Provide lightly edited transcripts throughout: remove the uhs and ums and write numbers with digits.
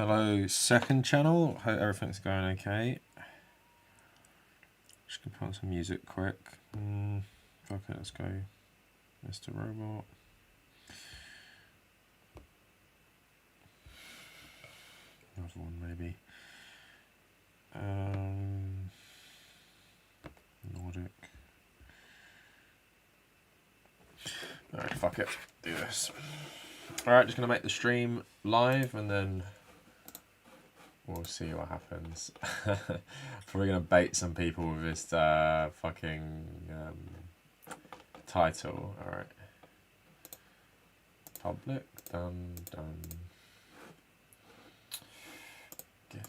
Hello, second channel. Hope everything's going okay. Just gonna put on some music quick. Okay, let's go. Mr. Robot. Another one maybe. Nordic. Alright, fuck it. Do this. Alright, just gonna make the stream live and then we'll see what happens. Probably gonna bait some people with this fucking title. Alright. Public. Done. Get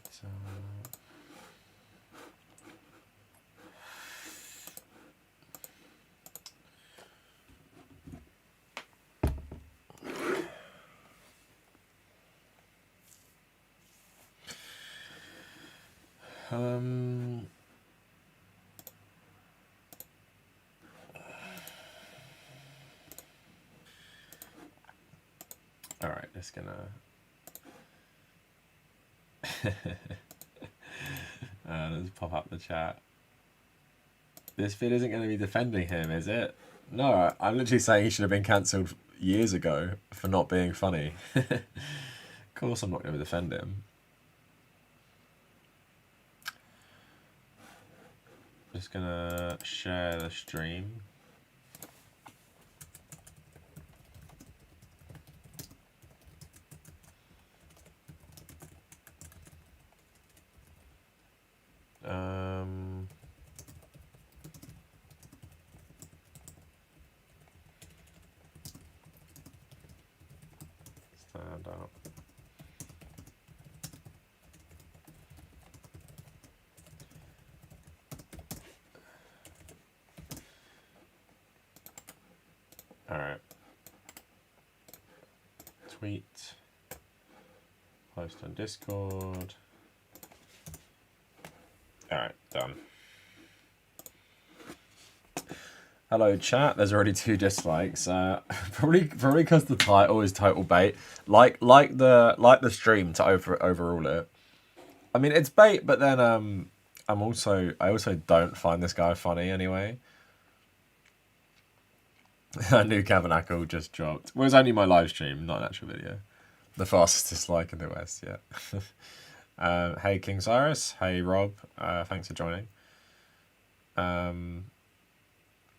Alright, just gonna let's pop up the chat. This vid isn't going to be defending him, is it? No, I'm literally saying he should have been cancelled years ago for not being funny. Of course I'm not going to defend him. Just going to share the stream. Stand up. All right. Tweet. Post on Discord. All right, done. Hello chat. There's already 2 dislikes. Probably because the title is total bait. Like the stream to overrule it. I mean it's bait, but then I also don't find this guy funny anyway. A new Kavernacle just dropped. Well, it was only my live stream, not an actual video. The fastest dislike in the West, yeah. Hey King Cyrus. Hey Rob. Thanks for joining.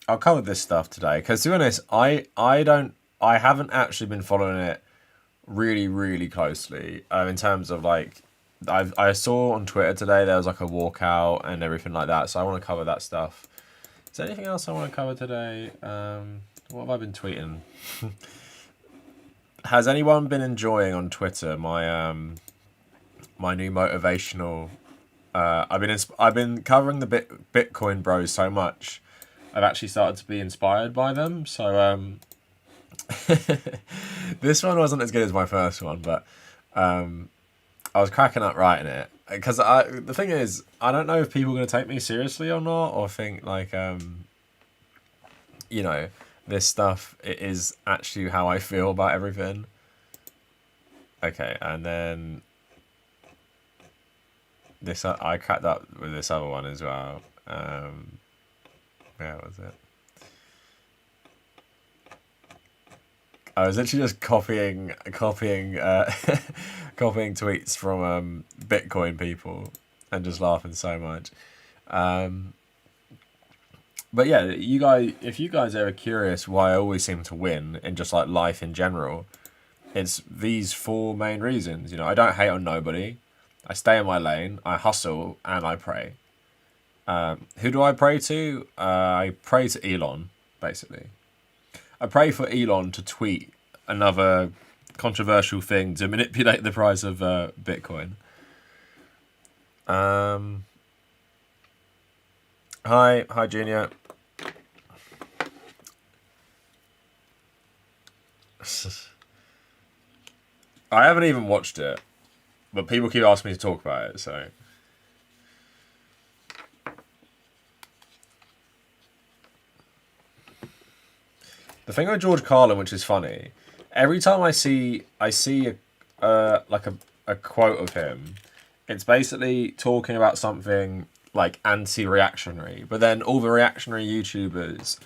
I'll cover this stuff today because to be honest, I haven't actually been following it really closely. In terms of like, I saw on Twitter today there was like a walkout and everything like that, so I want to cover that stuff. Is there anything else I want to cover today? What have I been tweeting? Has anyone been enjoying on Twitter my my new motivational? I've been covering the Bitcoin bros so much. I've actually started to be inspired by them. So this one wasn't as good as my first one, but I was cracking up writing it because the thing is, I don't know if people are going to take me seriously or not, or think like you know, this stuff is actually how I feel about everything. Okay, and then this I cracked up with this other one as well. Where was it? I was literally just copying copying tweets from Bitcoin people and just laughing so much. But yeah, you guys, if you guys are curious why I always seem to win in just like life in general, it's these 4 main reasons. You know, I don't hate on nobody. I stay in my lane. I hustle and I pray. Who do I pray to? I pray to Elon, basically. I pray for Elon to tweet another controversial thing to manipulate the price of Bitcoin. Hi, Junior. I haven't even watched it, but people keep asking me to talk about it, so. The thing with George Carlin, which is funny, every time I see like a quote of him, it's basically talking about something like anti-reactionary, but then all the reactionary YouTubers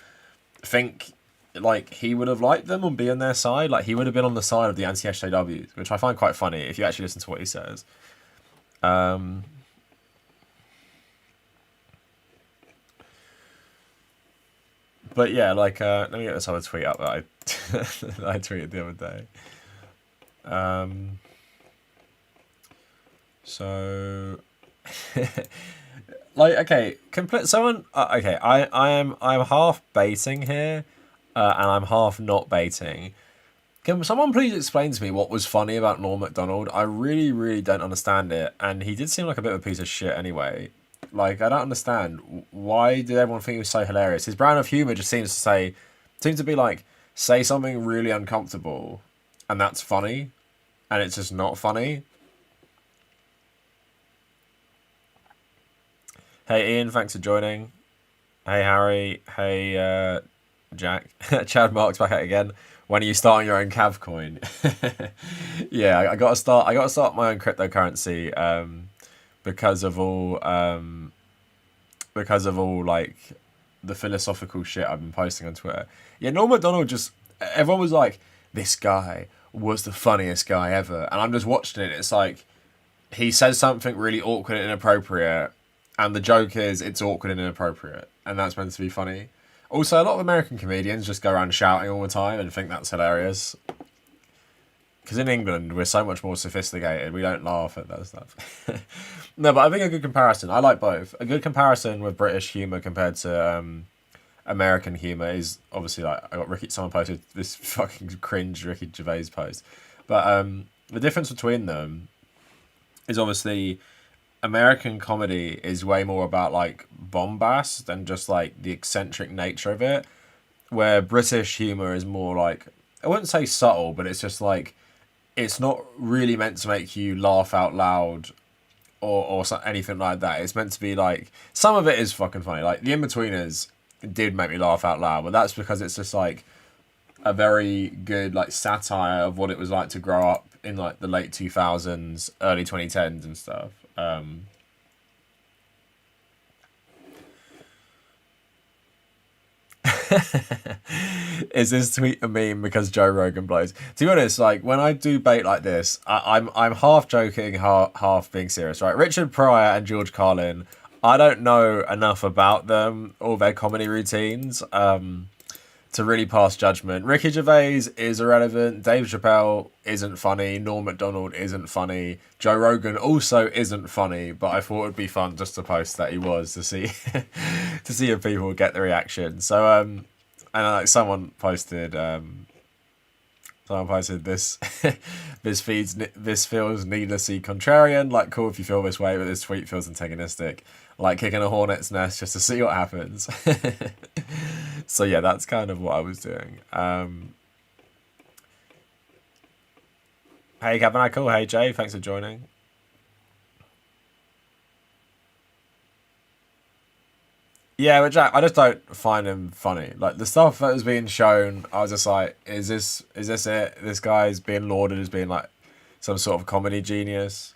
think like he would have liked them and be on their side. Like he would have been on the side of the anti-SJWs, which I find quite funny if you actually listen to what he says. But yeah, like let me get this other tweet up that I that I tweeted the other day. So like okay, complete someone okay, I'm half baiting here, and I'm half not baiting. Can someone please explain to me what was funny about Norm Macdonald? I really, really don't understand it, and he did seem like a bit of a piece of shit anyway. Like, I don't understand. Why did everyone think he was so hilarious? His brand of humour just seems to be like, say something really uncomfortable, and that's funny, and it's just not funny. Hey Ian, thanks for joining. Hey Harry, hey Jack. Chad Marks back at it again. When are you starting your own Cav coin? Yeah, I gotta start my own cryptocurrency because of all like the philosophical shit I've been posting on Twitter. Yeah, Norm Macdonald just everyone was like, this guy was the funniest guy ever, and I'm just watching it. It's like he says something really awkward and inappropriate, and the joke is it's awkward and inappropriate, and that's meant to be funny. Also, a lot of American comedians just go around shouting all the time and think that's hilarious. Because in England, we're so much more sophisticated. We don't laugh at that stuff. No, but I think a good comparison. I like both. A good comparison with British humour compared to American humour is obviously like I got someone posted this fucking cringe Ricky Gervais post. But the difference between them is obviously American comedy is way more about like bombast and just like the eccentric nature of it, where British humor is more like, I wouldn't say subtle, but it's just like it's not really meant to make you laugh out loud or anything like that. It's meant to be like some of it is fucking funny. Like the In-Betweeners did make me laugh out loud, but that's because it's just like a very good like satire of what it was like to grow up in like the late 2000s, early 2010s and stuff. Is this tweet a meme because Joe Rogan blows? To be honest, like when I do bait like this, I'm half joking, half being serious. Right, Richard Pryor and George Carlin. I don't know enough about them or their comedy routines to really pass judgment. Ricky Gervais is irrelevant. Dave Chappelle isn't funny. Norm Macdonald isn't funny. Joe Rogan also isn't funny. But I thought it'd be fun just to post that he was to see to see if people would get the reaction. So and like someone posted this this feels needlessly contrarian. Like cool if you feel this way, but this tweet feels antagonistic. Like kicking a hornet's nest just to see what happens. So yeah, that's kind of what I was doing. Hey Kavernacle, hey Jay, thanks for joining. Yeah, but Jack, I just don't find him funny. Like the stuff that was being shown, I was just like, is this it? This guy's being lauded as being like some sort of comedy genius.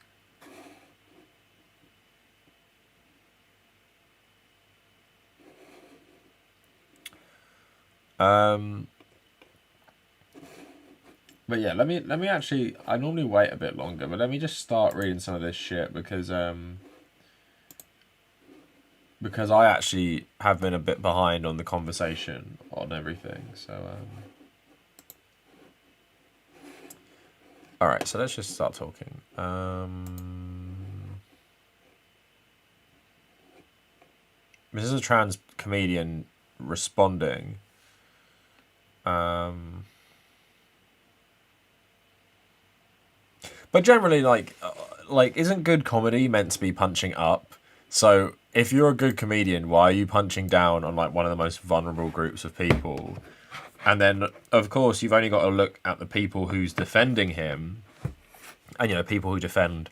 But yeah, let me actually. I normally wait a bit longer, but let me just start reading some of this shit because I actually have been a bit behind on the conversation on everything. So all right, so let's just start talking. This is a trans comedian responding. But generally, like, isn't good comedy meant to be punching up? So if you're a good comedian, why are you punching down on like one of the most vulnerable groups of people? And then, of course, you've only got to look at the people who's defending him, and you know, people who defend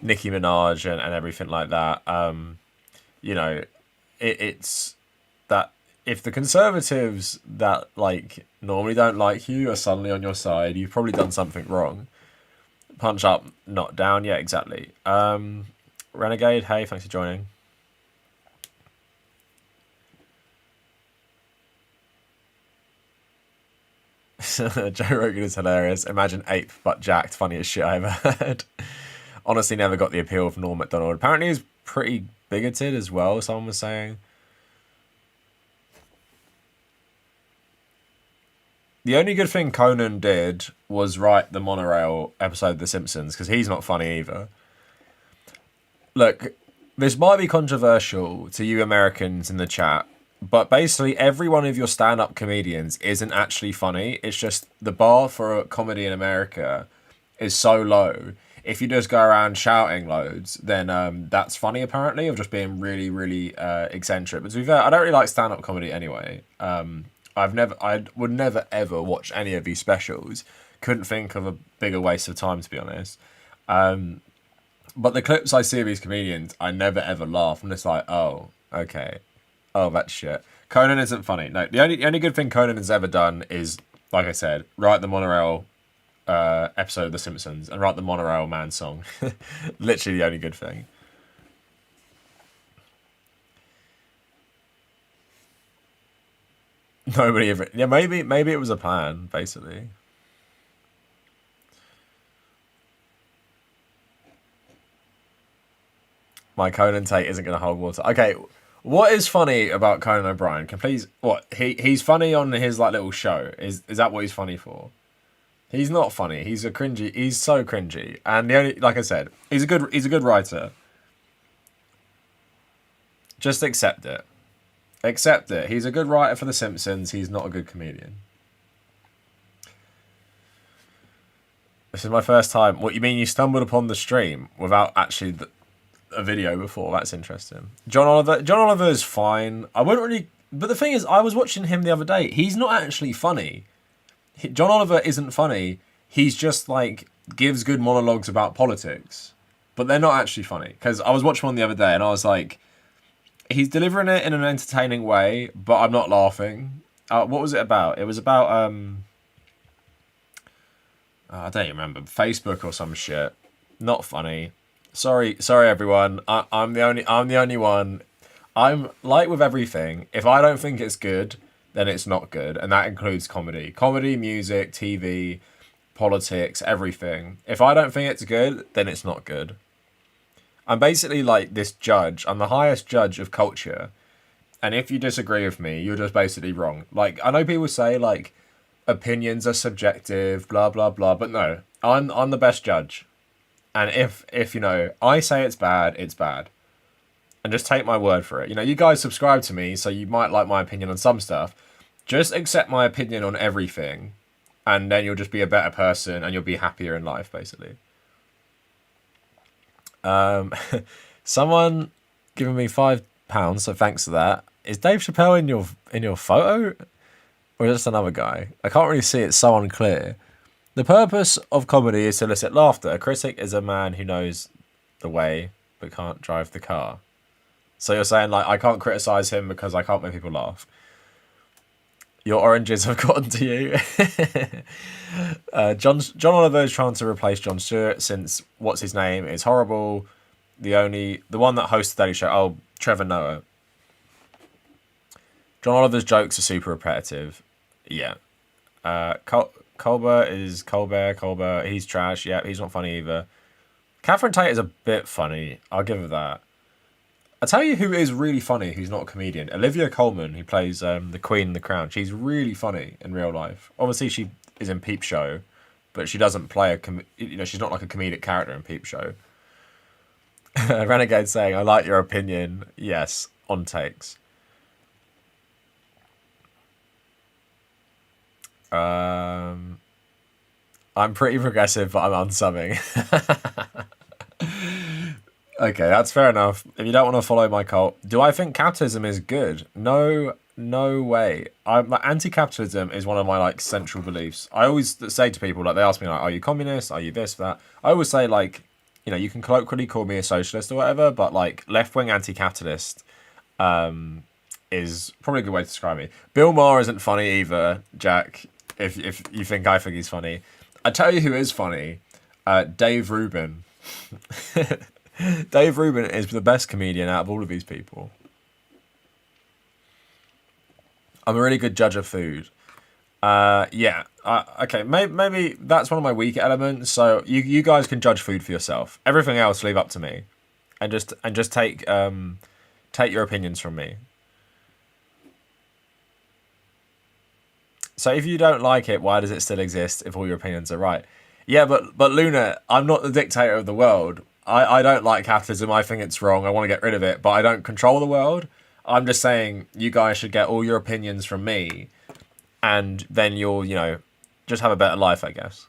Nicki Minaj and everything like that. You know, it's that if the conservatives that like normally don't like you are suddenly on your side, you've probably done something wrong. Punch up, not down. Yeah, exactly. Renegade, hey, thanks for joining. Joe Rogan is hilarious. Imagine ape but jacked. Funniest shit I ever heard. Honestly, never got the appeal of Norm Macdonald. Apparently, he's pretty bigoted as well. Someone was saying. The only good thing Conan did was write the monorail episode of The Simpsons, because he's not funny either. Look, this might be controversial to you Americans in the chat, but basically every one of your stand-up comedians isn't actually funny. It's just the bar for a comedy in America is so low. If you just go around shouting loads, then that's funny apparently, of just being really, really eccentric. But to be fair, I don't really like stand-up comedy anyway. I would never ever watch any of these specials. Couldn't think of a bigger waste of time, to be honest. But the clips I see of these comedians, I never ever laugh. I'm just like, oh, okay. Oh, that's shit. Conan isn't funny. No, the only good thing Conan has ever done is, like I said, write the monorail episode of The Simpsons and write the Monorail Man song. Literally the only good thing. Nobody ever. Yeah, maybe it was a plan, basically. My Conan take isn't going to hold water. Okay, what is funny about Conan O'Brien? Can please what he's funny on his like little show. Is that what he's funny for? He's not funny. He's a cringy. He's so cringy. And the only, like I said, he's a good writer. Just accept it. Accept it. He's a good writer for The Simpsons. He's not a good comedian. This is my first time. What, you mean you stumbled upon the stream without actually a video before? That's interesting. John Oliver is fine. I wouldn't really... But the thing is, I was watching him the other day. He's not actually funny. John Oliver isn't funny. He's just, like, gives good monologues about politics. But they're not actually funny. Because I was watching one the other day and I was like... He's delivering it in an entertaining way, but I'm not laughing. What was it about? It was about... I don't even remember. Facebook or some shit. Not funny. Sorry, everyone. I'm the only one. I'm like with everything. If I don't think it's good, then it's not good, and that includes comedy, music, TV, politics, everything. If I don't think it's good, then it's not good. I'm basically like this judge. I'm the highest judge of culture, and if you disagree with me, you're just basically wrong. Like, I know people say like opinions are subjective, blah blah blah, but no, I'm the best judge. And if you know, I say it's bad, it's bad. And just take my word for it. You know, you guys subscribe to me, so you might like my opinion on some stuff. Just accept my opinion on everything, and then you'll just be a better person, and you'll be happier in life, basically. Someone giving me £5, so thanks for that. Is Dave Chappelle in your photo? Or just another guy? I can't really see, it's so unclear. The purpose of comedy is to elicit laughter. A critic is a man who knows the way but can't drive the car. So you're saying, like, I can't criticise him because I can't make people laugh. Your oranges have gotten to you. John Oliver is trying to replace Jon Stewart since what's his name is horrible. The one that hosts the Daily Show. Oh, Trevor Noah. John Oliver's jokes are super repetitive. Yeah. Colbert. He's trash. Yeah, he's not funny either. Catherine Tate is a bit funny. I'll give her that. I'll tell you who is really funny, who's not a comedian. Olivia Colman, who plays the Queen in The Crown. She's really funny in real life. Obviously, she is in Peep Show, but she doesn't play she's not like a comedic character in Peep Show. Renegade saying, I like your opinion. Yes, on takes. I'm pretty progressive, but I'm unsubbing. Okay, that's fair enough. If you don't want to follow my cult, do I think capitalism is good? No way. Anti-capitalism is one of my like central beliefs. I always say to people, like, they ask me like, are you communist? Are you this, that? I always say, like, you know, you can colloquially call me a socialist or whatever, but like left-wing anti-capitalist is probably a good way to describe me. Bill Maher isn't funny either, Jack. If you think I think he's funny, I tell you who is funny. Dave Rubin. Dave Rubin is the best comedian out of all of these people. I'm a really good judge of food. Yeah. Okay. Maybe that's one of my weak elements. So you guys can judge food for yourself. Everything else leave up to me, and just take your opinions from me. So if you don't like it, why does it still exist if all your opinions are right? Yeah, but Luna, I'm not the dictator of the world. I don't like capitalism. I think it's wrong. I want to get rid of it, but I don't control the world. I'm just saying you guys should get all your opinions from me, and then you'll, just have a better life, I guess.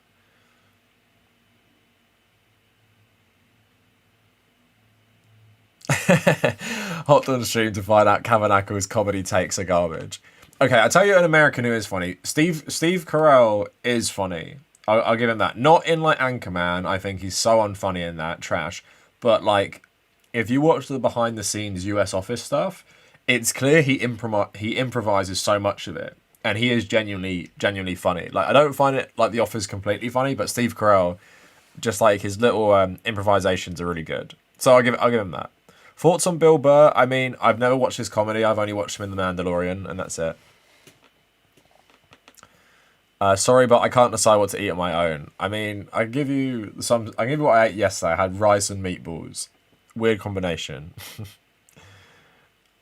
Hopped on the stream to find out Kavernacle's comedy takes are garbage. Okay, I'll tell you an American who is funny. Steve Carell is funny. I'll give him that. Not in like Anchorman. I think he's so unfunny in that trash. But like, if you watch the behind the scenes US Office stuff, it's clear he improvises so much of it, and he is genuinely funny. Like, I don't find it like The Office completely funny, but Steve Carell, just like his little improvisations are really good. So I'll give him that. Thoughts on Bill Burr? I mean, I've never watched his comedy. I've only watched him in The Mandalorian, and that's it. Sorry, but I can't decide what to eat on my own. I mean, I give you what I ate yesterday. I had rice and meatballs. Weird combination.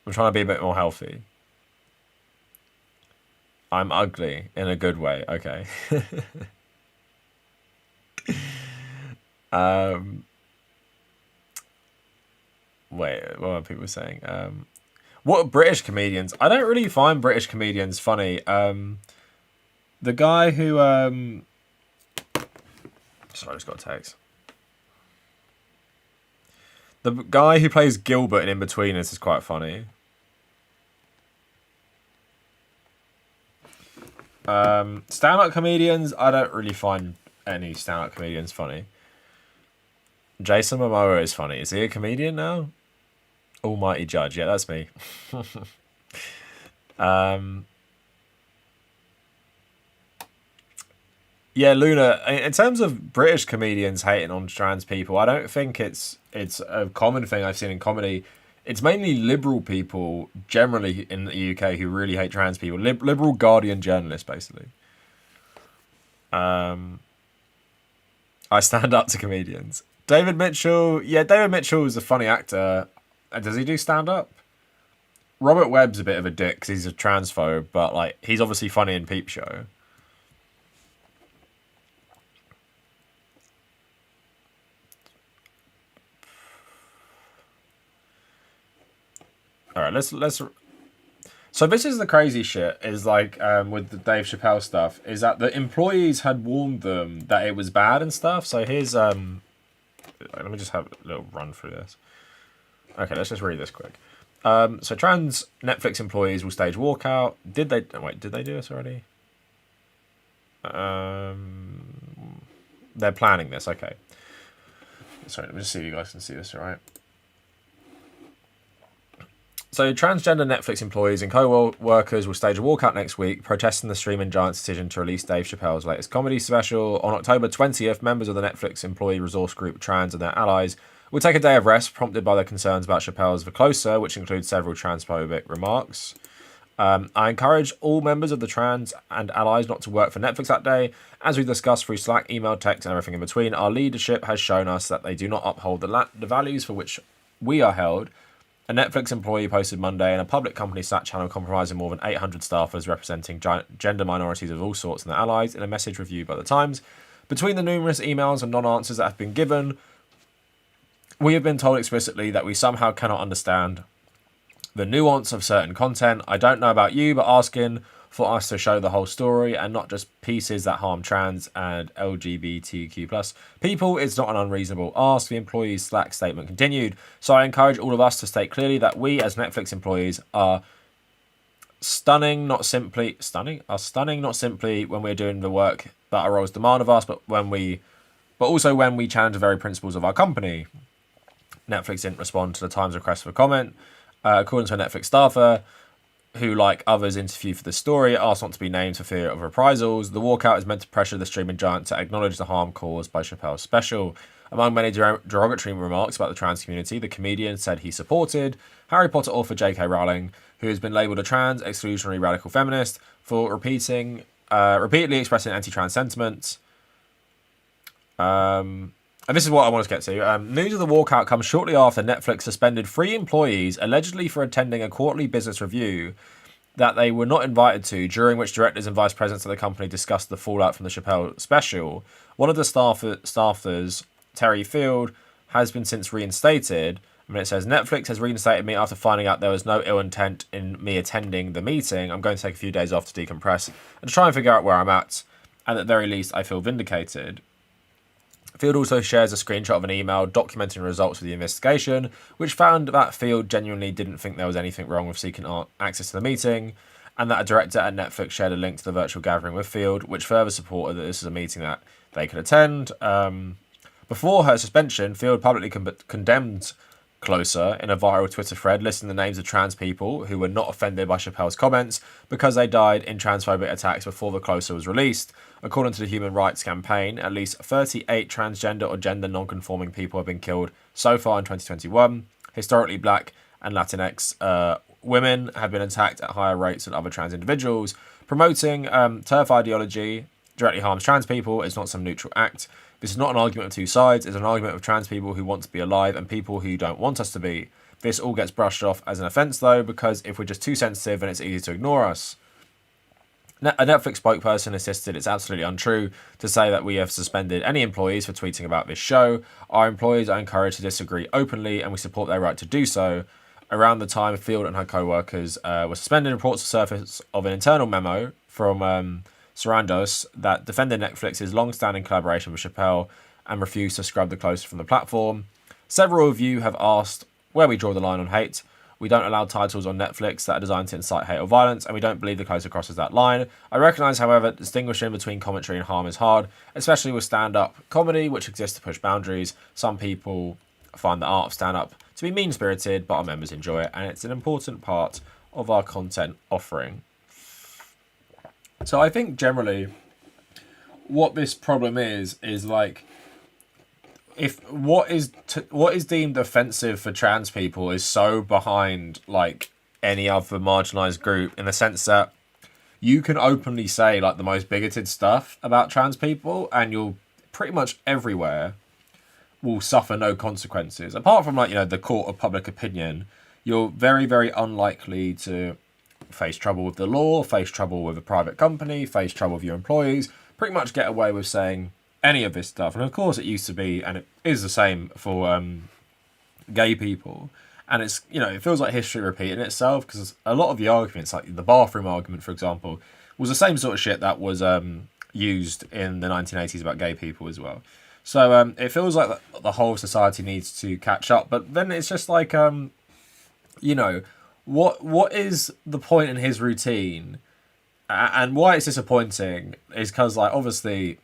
I'm trying to be a bit more healthy. I'm ugly in a good way. Okay. Wait, what are people saying? What British comedians? I don't really find British comedians funny. The guy who sorry, I just got a text. The guy who plays Gilbert in Inbetweeners is quite funny. Stand-up comedians, I don't really find any stand-up comedians funny. Jason Momoa is funny. Is he a comedian now? Almighty Judge. Yeah, that's me. Yeah, Luna, in terms of British comedians hating on trans people, I don't think it's a common thing I've seen in comedy. It's mainly liberal people, generally in the UK, who really hate trans people. Liberal Guardian journalists, basically. I stand up to comedians. David Mitchell, yeah, David Mitchell is a funny actor. Does he do stand-up? Robert Webb's a bit of a dick because he's a transphobe, but like he's obviously funny in Peep Show. All right, let's. So this is the crazy shit. Is like with the Dave Chappelle stuff. Is that the employees had warned them that it was bad and stuff. So here's let me just have a little run through this. Okay, let's just read this quick. So trans Netflix employees will stage walkout. Did they do this already? They're planning this. Okay. Sorry, let me just see if you guys can see this. All right. So transgender Netflix employees and co-workers will stage a walkout next week, protesting the streaming giant's decision to release Dave Chappelle's latest comedy special. On October 20th, members of the Netflix employee resource group Trans and their allies will take a day of rest, prompted by their concerns about Chappelle's The Closer, which includes several transphobic remarks. I encourage all members of the trans and allies not to work for Netflix that day. As we discussed through Slack, email, text, and everything in between, our leadership has shown us that they do not uphold the values for which we are held. A Netflix employee posted Monday in a public company Slack channel comprising more than 800 staffers representing gender minorities of all sorts and their allies in a message reviewed by The Times. Between the numerous emails and non-answers that have been given, we have been told explicitly that we somehow cannot understand the nuance of certain content. I don't know about you, but asking for us to show the whole story and not just pieces that harm trans and LGBTQ+ people is not an unreasonable ask. The employee's Slack statement continued. So I encourage all of us to state clearly that we as Netflix employees are stunning not simply when we're doing the work that our roles demand of us, but also when we challenge the very principles of our company. Netflix didn't respond to the Times request for comment. According to a Netflix staffer, who, like others interviewed for the story, asked not to be named for fear of reprisals. The walkout is meant to pressure the streaming giant to acknowledge the harm caused by Chappelle's special. Among many derogatory remarks about the trans community, the comedian said he supported Harry Potter author J.K. Rowling, who has been labelled a trans, exclusionary, radical feminist, for repeatedly expressing anti-trans sentiments. And this is what I want to get to. News of the walkout comes shortly after Netflix suspended 3 employees allegedly for attending a quarterly business review that they were not invited to, during which directors and vice presidents of the company discussed the fallout from the Chappelle special. One of the staffers, Terry Field, has been since reinstated. I mean, it says, Netflix has reinstated me after finding out there was no ill intent in me attending the meeting. I'm going to take a few days off to decompress and try and figure out where I'm at. And at the very least, I feel vindicated. Field also shares a screenshot of an email documenting results of the investigation, which found that Field genuinely didn't think there was anything wrong with seeking access to the meeting, and that a director at Netflix shared a link to the virtual gathering with Field, which further supported that this is a meeting that they could attend. Before her suspension, Field publicly condemned Closer in a viral Twitter thread listing the names of trans people who were not offended by Chappelle's comments because they died in transphobic attacks before the Closer was released. According to the Human Rights Campaign, at least 38 transgender or gender non-conforming people have been killed so far in 2021. Historically black and Latinx women have been attacked at higher rates than other trans individuals. Promoting TERF ideology directly harms trans people. It's not some neutral act. This is not an argument of two sides. It's an argument of trans people who want to be alive and people who don't want us to be. This all gets brushed off as an offence, though, because if we're just too sensitive, then it's easy to ignore us. A Netflix spokesperson insisted it's absolutely untrue to say that we have suspended any employees for tweeting about this show. Our employees are encouraged to disagree openly, and we support their right to do so. Around the time Field and her co-workers were suspended, reports surfaced of an internal memo from Sarandos that defended Netflix's long-standing collaboration with Chappelle and refused to scrub the Closer from the platform. Several of you have asked where we draw the line on hate. We don't allow titles on Netflix that are designed to incite hate or violence, and we don't believe the Closer crosses that line. I recognise, however, distinguishing between commentary and harm is hard, especially with stand-up comedy, which exists to push boundaries. Some people find the art of stand-up to be mean-spirited, but our members enjoy it, and it's an important part of our content offering. So I think generally what this problem is like, if what is deemed offensive for trans people is so behind like any other marginalized group, in the sense that you can openly say like the most bigoted stuff about trans people and you'll pretty much everywhere will suffer no consequences. Apart from like, you know, the court of public opinion, you're very, very unlikely to face trouble with the law, face trouble with a private company, face trouble with your employees, pretty much get away with saying any of this stuff. And of course it used to be, and it is the same for gay people. And it's, you know, it feels like history repeating itself, because a lot of the arguments, like the bathroom argument, for example, was the same sort of shit that was used in the 1980s about gay people as well. So it feels like the whole society needs to catch up. But then it's just like, you know, what is the point in his routine, and why it's disappointing is because, like, obviously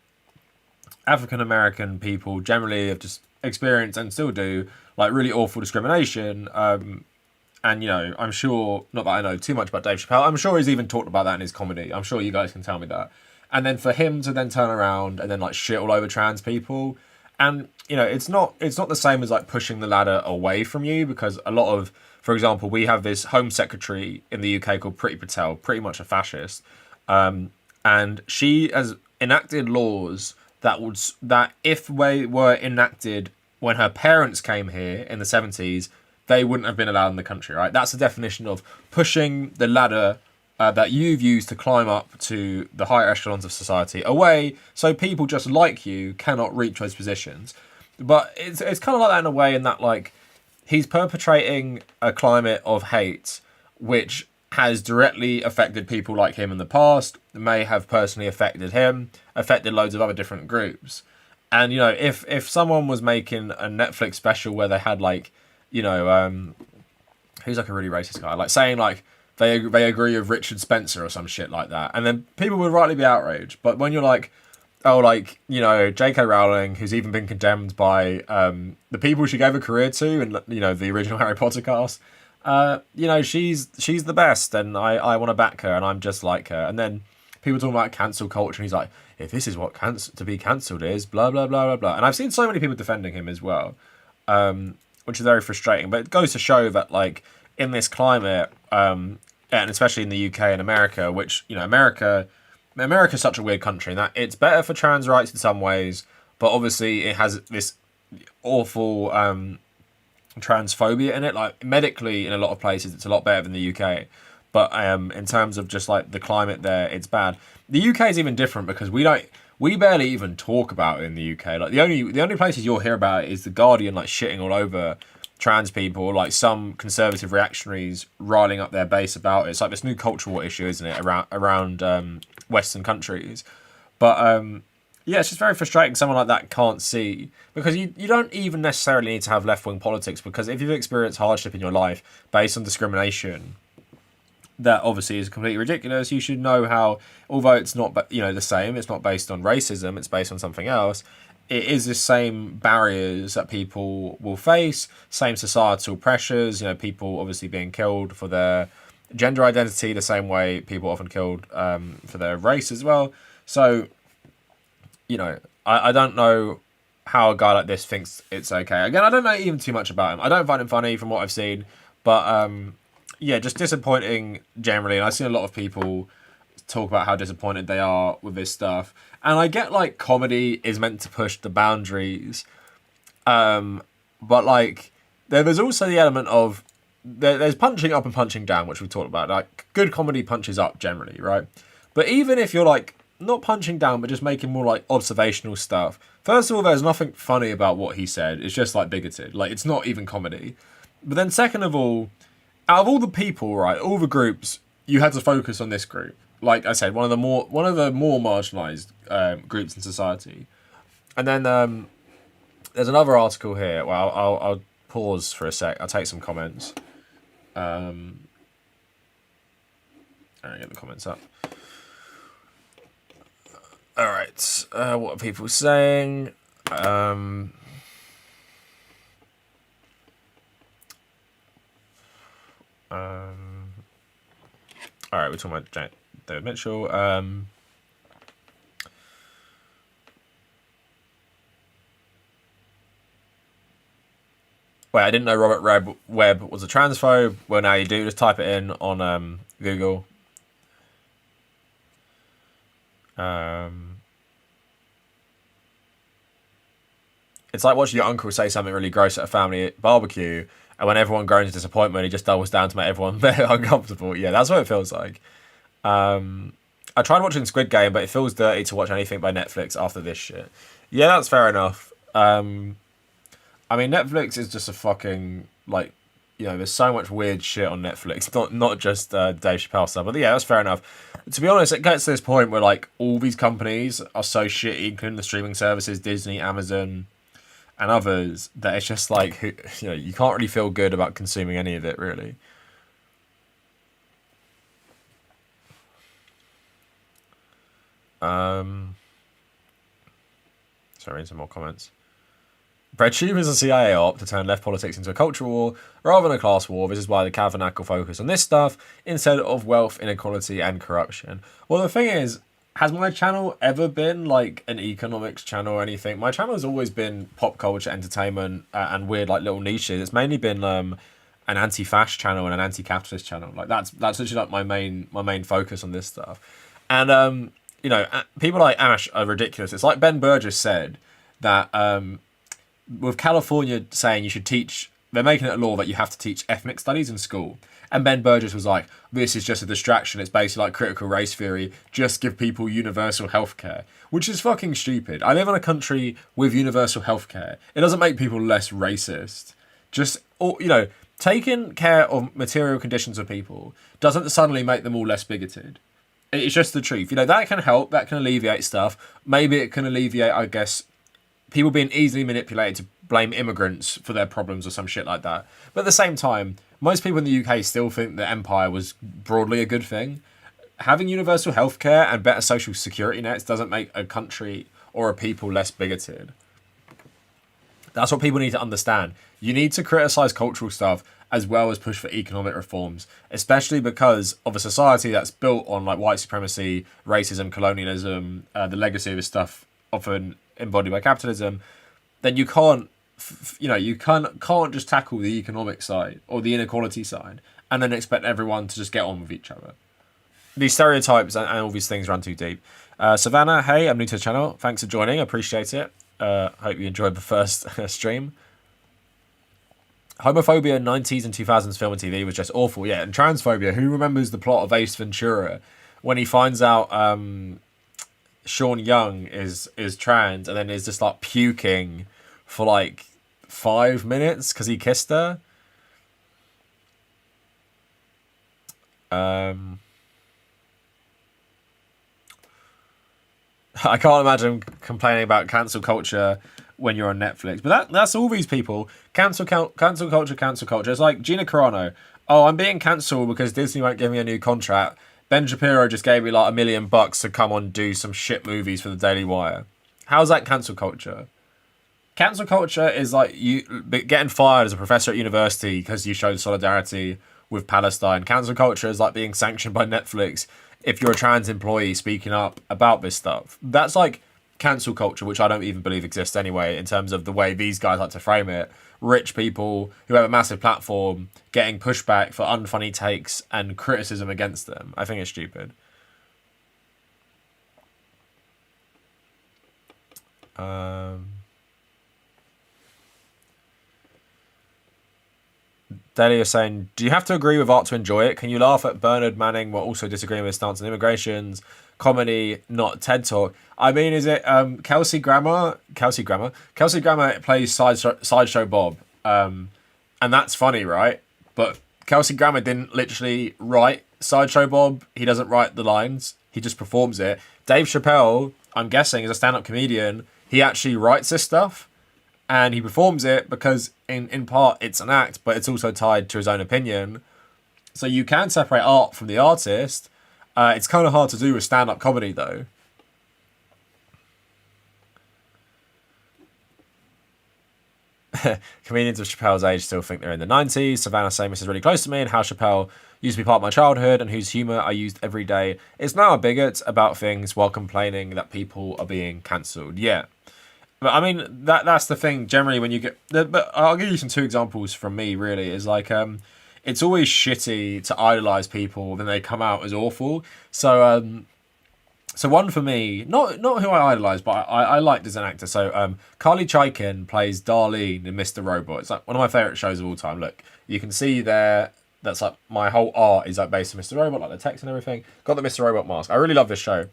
African American people generally have just experienced and still do like really awful discrimination, and you know, I'm sure, not that I know too much about Dave Chappelle, I'm sure he's even talked about that in his comedy, I'm sure you guys can tell me that. And then for him to then turn around and then like shit all over trans people, and you know, it's not the same as like pushing the ladder away from you, because a lot of, for example, we have this Home Secretary in the UK called Priti Patel, pretty much a fascist, and she has enacted laws that if they were enacted when her parents came here in the 70s, they wouldn't have been allowed in the country, right? That's the definition of pushing the ladder that you've used to climb up to the higher echelons of society away, so people just like you cannot reach those positions. But it's kind of like that in a way, in that like he's perpetrating a climate of hate which has directly affected people like him in the past, may have personally affected him, affected loads of other different groups. And, you know, if someone was making a Netflix special where they had, like, you know, who's like a really racist guy, like saying, like, they agree with Richard Spencer or some shit like that, and then people would rightly be outraged. But when you're like, oh, like, you know, J.K. Rowling, who's even been condemned by the people she gave a career to, and, you know, the original Harry Potter cast, she's the best, and I want to back her, and I'm just like her. And then people talking about cancel culture, and he's like, if this is what to be cancelled is, blah blah blah blah blah. And I've seen so many people defending him as well, which is very frustrating. But it goes to show that like in this climate, and especially in the UK and America, which America's such a weird country, and that it's better for trans rights in some ways, but obviously it has this awful transphobia in it. Like medically, in a lot of places, it's a lot better than the UK. But in terms of just like the climate there, it's bad. The UK is even different because we barely even talk about it in the UK. Like the only places you'll hear about it is the Guardian like shitting all over trans people, or like some conservative reactionaries riling up their base about it. It's like this new cultural issue, isn't it, around Western countries. But yeah, it's just very frustrating someone like that can't see, because you don't even necessarily need to have left-wing politics, because if you've experienced hardship in your life based on discrimination, that obviously is completely ridiculous. You should know how, although it's not the same, it's not based on racism, it's based on something else, it is the same barriers that people will face, same societal pressures, people obviously being killed for their gender identity the same way people often killed for their race as well. So I don't know how a guy like this thinks it's okay. Again, I don't know even too much about him. I don't find him funny from what I've seen, but yeah, just disappointing generally. And I've seen a lot of people talk about how disappointed they are with this stuff. And I get like comedy is meant to push the boundaries, but like there's also the element of there's punching up and punching down, which we talked about. Like good comedy punches up generally, right? But even if you're like not punching down, but just making more like observational stuff. First of all, there's nothing funny about what he said. It's just like bigoted. Like it's not even comedy. But then second of all, out of all the people, right, all the groups, you had to focus on this group. Like I said, one of the more marginalised groups in society. And then there's another article here. Well, I'll pause for a sec. I'll take some comments. I'll get the comments up. All right. What are people saying? All right, we're talking about David Mitchell. Wait, I didn't know Robert Webb was a transphobe. Well, now you do. Just type it in on Google. It's like watching your uncle say something really gross at a family barbecue, and when everyone groans in disappointment, he just doubles down to make everyone very uncomfortable. Yeah, that's what it feels like. I tried watching Squid Game, but it feels dirty to watch anything by Netflix after this shit. Yeah, that's fair enough. I mean, Netflix is just a fucking, like, there's so much weird shit on Netflix, not just Dave Chappelle stuff. But yeah, that's fair enough. To be honest, it gets to this point where, like, all these companies are so shitty, including the streaming services, Disney, Amazon, and others, that it's just like, you can't really feel good about consuming any of it, really. Sorry, some more comments. BreadTube is a CIA op to turn left politics into a cultural war rather than a class war. This is why the Kavernacle focus on this stuff instead of wealth, inequality, and corruption. Well, the thing is, has my channel ever been like an economics channel or anything? My channel has always been pop culture, entertainment, and weird like little niches. It's mainly been an anti-fascist channel and an anti-capitalist channel. Like that's literally like my main focus on this stuff. And people like Ash are ridiculous. It's like Ben Burgess said that with California saying you should teach, they're making it a law that you have to teach ethnic studies in school. And Ben Burgess was like, this is just a distraction. It's basically like critical race theory. Just give people universal healthcare, which is fucking stupid. I live in a country with universal healthcare. It doesn't make people less racist. Just, taking care of material conditions of people doesn't suddenly make them all less bigoted. It's just the truth. That can help. That can alleviate stuff. Maybe it can alleviate, I guess, people being easily manipulated to blame immigrants for their problems or some shit like that. But at the same time, most people in the UK still think that empire was broadly a good thing. Having universal healthcare and better social security nets doesn't make a country or a people less bigoted. That's what people need to understand. You need to criticize cultural stuff as well as push for economic reforms, especially because of a society that's built on like white supremacy, racism, colonialism, the legacy of this stuff often embodied by capitalism. Then you can't, you can't just tackle the economic side or the inequality side and then expect everyone to just get on with each other. These stereotypes and all these things run too deep. Savannah, hey, I'm new to the channel. Thanks for joining. I appreciate it. Hope you enjoyed the first stream. Homophobia in 90s and 2000s film and TV was just awful. Yeah, and transphobia. Who remembers the plot of Ace Ventura when he finds out Sean Young is trans and then is just like puking for like 5 minutes because he kissed her? I can't imagine complaining about cancel culture when you're on Netflix. But that's all these people. Cancel culture. It's like Gina Carano. Oh, I'm being cancelled because Disney won't give me a new contract. Ben Shapiro just gave me like $1 million to come on do some shit movies for the Daily Wire. How's that cancel culture? Cancel culture is like you getting fired as a professor at university because you showed solidarity with Palestine. Cancel culture is like being sanctioned by Netflix if you're a trans employee speaking up about this stuff. That's like cancel culture, which I don't even believe exists anyway, in terms of the way these guys like to frame it. Rich people who have a massive platform getting pushback for unfunny takes and criticism against them. I think it's stupid. Delia is saying, do you have to agree with art to enjoy it? Can you laugh at Bernard Manning while also disagreeing with his stance on immigrations? Comedy, not TED Talk. I mean, is it Kelsey Grammer? Kelsey Grammer plays Sideshow Bob. And that's funny, right? But Kelsey Grammer didn't literally write Sideshow Bob. He doesn't write the lines. He just performs it. Dave Chappelle, I'm guessing, is a stand-up comedian. He actually writes this stuff. And he performs it because, in part, it's an act, but it's also tied to his own opinion. So you can separate art from the artist. It's kind of hard to do with stand-up comedy, though. Comedians of Chappelle's age still think they're in the 90s. Savannah Samus is really close to me, and how Chappelle used to be part of my childhood and whose humour I used every day is now a bigot about things while complaining that people are being cancelled. Yeah. But I mean, that's the thing generally when you get... But I'll give you two examples from me, really. Is like, it's always shitty to idolise people when they come out as awful. So one for me, not who I idolise, but I liked as an actor. So Carly Chaikin plays Darlene in Mr. Robot. It's like one of my favourite shows of all time. Look, you can see there, that's like my whole art is like based on Mr. Robot, like the text and everything. Got the Mr. Robot mask. I really love this show.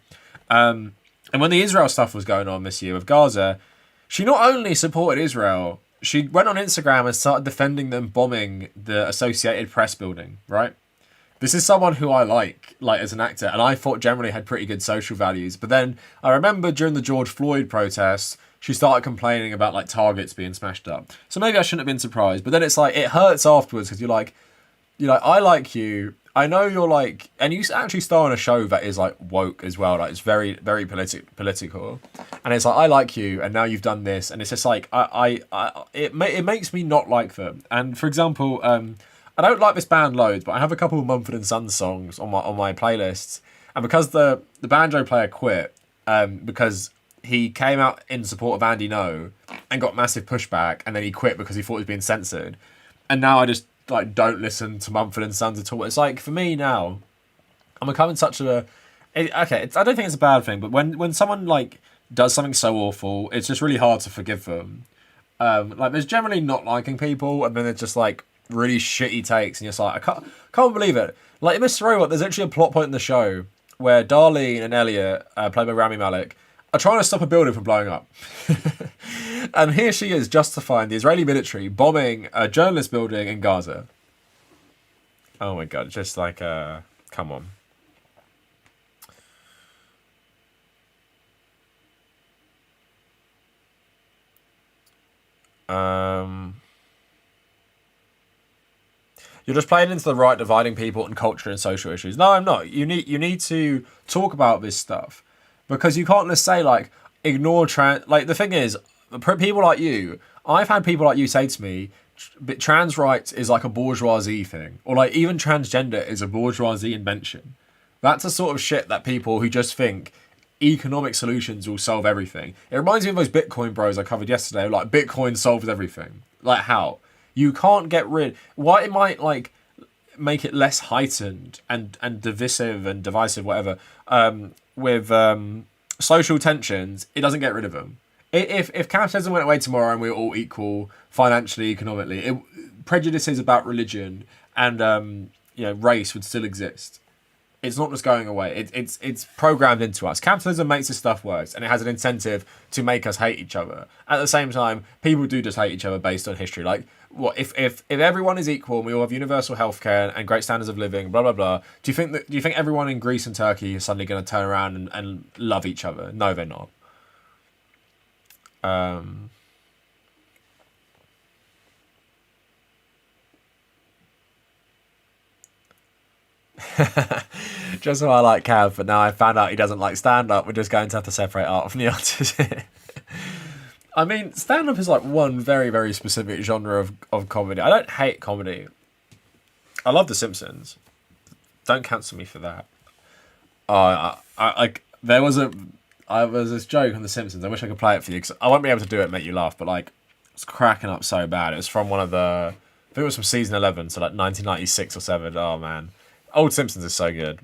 And when the Israel stuff was going on this year with Gaza, she not only supported Israel, she went on Instagram and started defending them bombing the Associated Press building, right? This is someone who I like as an actor, and I thought generally had pretty good social values. But then I remember during the George Floyd protests, she started complaining about like targets being smashed up. So maybe I shouldn't have been surprised. But then it's like, it hurts afterwards because you're like, I like you. I know you're like, and you actually star in a show that is like woke as well. Like it's very, very political, and it's like, I like you, and now you've done this, and it's just like, it makes me not like them. And for example, I don't like this band loads, but I have a couple of Mumford & Sons songs on my playlists, and because the banjo player quit, because he came out in support of Andy No and got massive pushback, and then he quit because he thought he was being censored, and now I just like don't listen to Mumford & Sons at all. It's like, for me now, I'm becoming such a... I don't think it's a bad thing, but when someone like does something so awful, it's just really hard to forgive them. Like there's generally not liking people, and then it's just like really shitty takes, and you're just like, I can't believe it. Like in Mr. Robot, there's actually a plot point in the show where Darlene and Elliot, played by Rami Malek, are trying to stop a building from blowing up. And here she is justifying the Israeli military bombing a journalist building in Gaza. Oh my God, just like, come on. You're just playing into the right, dividing people and culture and social issues. No, I'm not. You need to talk about this stuff, because you can't just say like ignore trans. Like the thing is, people like you, I've had people like you say to me, but trans rights is like a bourgeoisie thing, or like even transgender is a bourgeoisie invention. That's the sort of shit that people who just think economic solutions will solve everything. It reminds me of those Bitcoin bros I covered yesterday. Like, Bitcoin solves everything. Like, how? You can't get rid. Why it might like make it less heightened and divisive and divisive, whatever. With social tensions, it doesn't get rid of them. If capitalism went away tomorrow and we were all equal financially, economically, prejudices about religion and race would still exist. It's not just going away. It's programmed into us. Capitalism makes this stuff worse, and it has an incentive to make us hate each other. At the same time, people do just hate each other based on history. Like, what if everyone is equal and we all have universal healthcare and great standards of living, blah blah blah? Do you think everyone in Greece and Turkey is suddenly going to turn around and love each other? No, they're not. Just so I like Cav, but now I found out he doesn't like stand-up. We're just going to have to separate art from the artist. I mean, stand-up is like one very, very specific genre of comedy. I don't hate comedy. I love The Simpsons. Don't cancel me for that. There was this joke on The Simpsons. I wish I could play it for you, because I won't be able to do it and make you laugh, but like, it's cracking up so bad. It was from I think it was from season 11, so like 1996 or 7. Oh man. Old Simpsons is so good.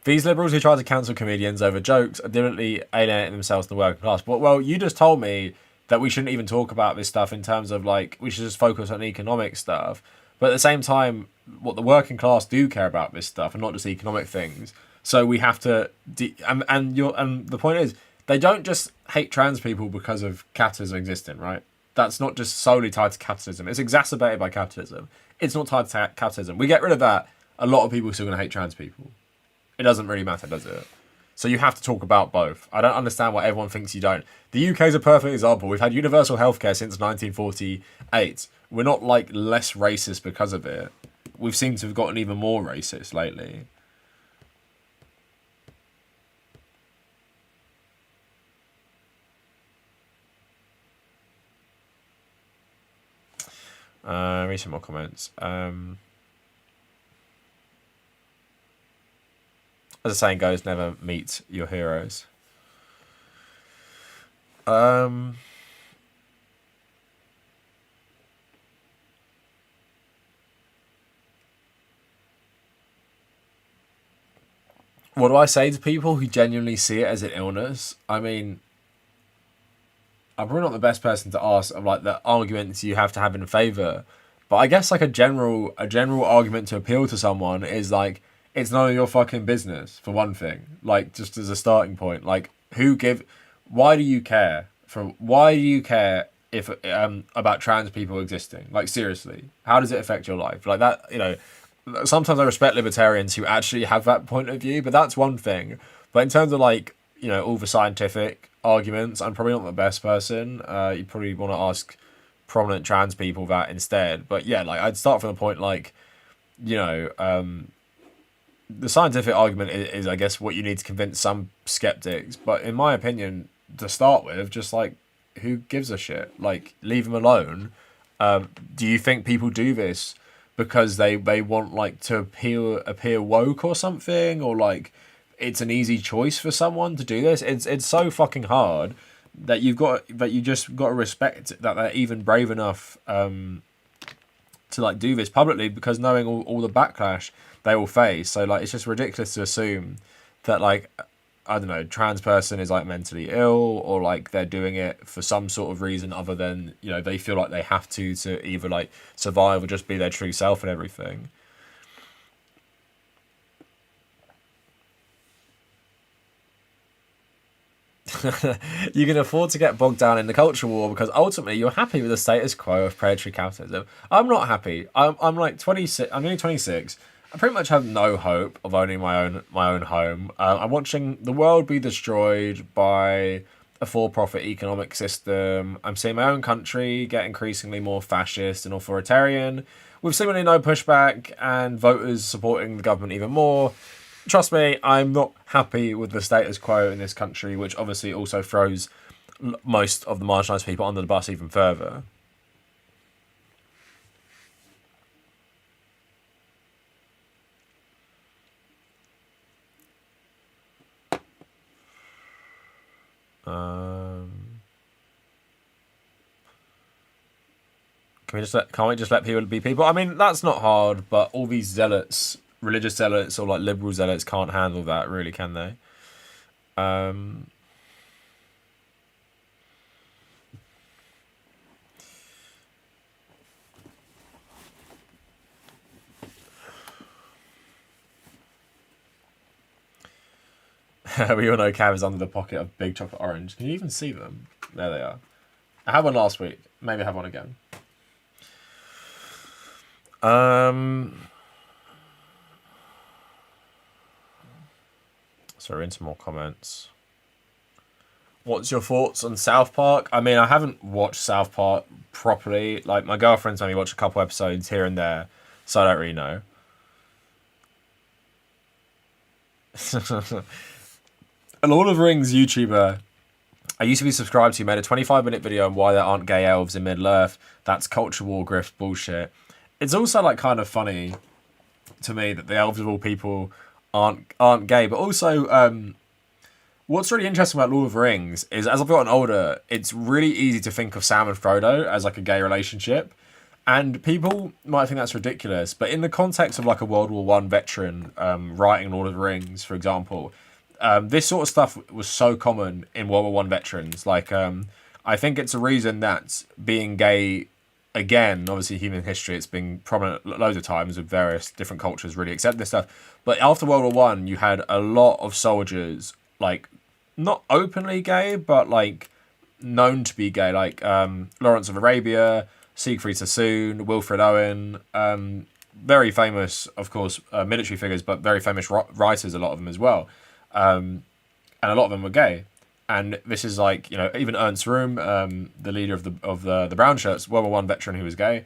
These liberals who try to cancel comedians over jokes are deliberately alienating themselves from the working class. But, well, you just told me that we shouldn't even talk about this stuff in terms of, like, we should just focus on economic stuff. But at the same time, what the working class do care about this stuff and not just economic things. So we have to, and the point is, they don't just hate trans people because of capitalism existing, right? That's not just solely tied to capitalism. It's exacerbated by capitalism. It's not tied to capitalism. We get rid of that, a lot of people are still going to hate trans people. It doesn't really matter, does it? So you have to talk about both. I don't understand why everyone thinks you don't. The UK is a perfect example. We've had universal healthcare since 1948. We're not like less racist because of it. We've seemed to have gotten even more racist lately. Read some more comments. As the saying goes, never meet your heroes. What do I say to people who genuinely see it as an illness? I mean, I'm probably not the best person to ask of like the arguments you have to have in favor, but I guess like a general argument to appeal to someone is like, it's none of your fucking business, for one thing. Like, just as a starting point, like, why do you care if about trans people existing? Like, seriously, how does it affect your life? Like that, sometimes I respect libertarians who actually have that point of view, but that's one thing. But in terms of like, all the scientific arguments, I'm probably not the best person. You probably want to ask prominent trans people that instead. But yeah, like, I'd start from the point like, the scientific argument is, I guess, what you need to convince some skeptics. But in my opinion, to start with, just like, who gives a shit? Like, leave them alone. Do you think people do this because they want like to appear woke or something, or like it's an easy choice for someone to do this? It's so fucking hard that you just got to respect that they're even brave enough to like do this publicly, because knowing all the backlash they will face. So like, it's just ridiculous to assume that like, I don't know, trans person is like mentally ill, or like they're doing it for some sort of reason other than, they feel like they have to either like survive or just be their true self and everything. You can afford to get bogged down in the culture war because ultimately you're happy with the status quo of predatory capitalism. I'm not happy. I'm like 26. I'm only 26. I pretty much have no hope of owning my own home. I'm watching the world be destroyed by a for-profit economic system. I'm seeing my own country get increasingly more fascist and authoritarian, with seemingly no pushback and voters supporting the government even more. Trust me, I'm not happy with the status quo in this country, which obviously also throws most of the marginalised people under the bus even further. Can't we just let people be people? I mean, that's not hard, but all these zealots, religious zealots or like liberal zealots, can't handle that, really, can they? We all know Cav is under the pocket of Big Chocolate Orange. Can you even see them? There they are. I had one last week. Maybe I have one again. So we're into more comments. What's your thoughts on South Park? I mean, I haven't watched South Park properly. Like, my girlfriend's only watched a couple episodes here and there, so I don't really know. A Lord of the Rings YouTuber I used to be subscribed to made a 25-minute video on why there aren't gay elves in Middle-earth. That's culture war grift bullshit. It's also like kind of funny to me that the elves of all people aren't gay, but also what's really interesting about Lord of the Rings is as I've gotten older, it's really easy to think of Sam and Frodo as like a gay relationship. And people might think that's ridiculous, but in the context of like a World War I veteran writing Lord of the Rings, for example, this sort of stuff was so common in World War I veterans. Like, I think it's a reason that being gay, again, obviously human history, it's been prominent loads of times with various different cultures really accept this stuff. But after World War I, you had a lot of soldiers, like, not openly gay, but like known to be gay, like Lawrence of Arabia, Siegfried Sassoon, Wilfred Owen, very famous, of course, military figures, but very famous writers, a lot of them as well. And a lot of them were gay. And this is like, you know, even Ernst Röhm, the leader of the Brown Shirts, World War I veteran who was gay,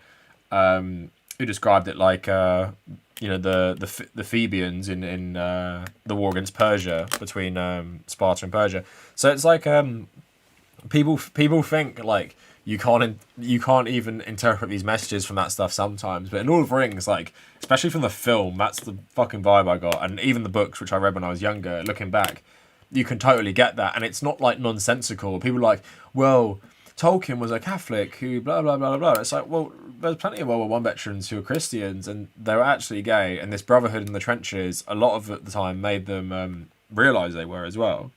who described it like, you know, the Thebians in the war against Persia, between Sparta and Persia. So it's like people think like you can't even interpret these messages from that stuff sometimes. But in Lord of the Rings, like, especially from the film, that's the fucking vibe I got. And even the books, which I read when I was younger, looking back, you can totally get that. And it's not like nonsensical. People are like, well, Tolkien was a Catholic who blah, blah, blah, blah, blah. It's like, well, there's plenty of World War I veterans who are Christians and they were actually gay. And this brotherhood in the trenches, a lot of the time, made them realise they were as well.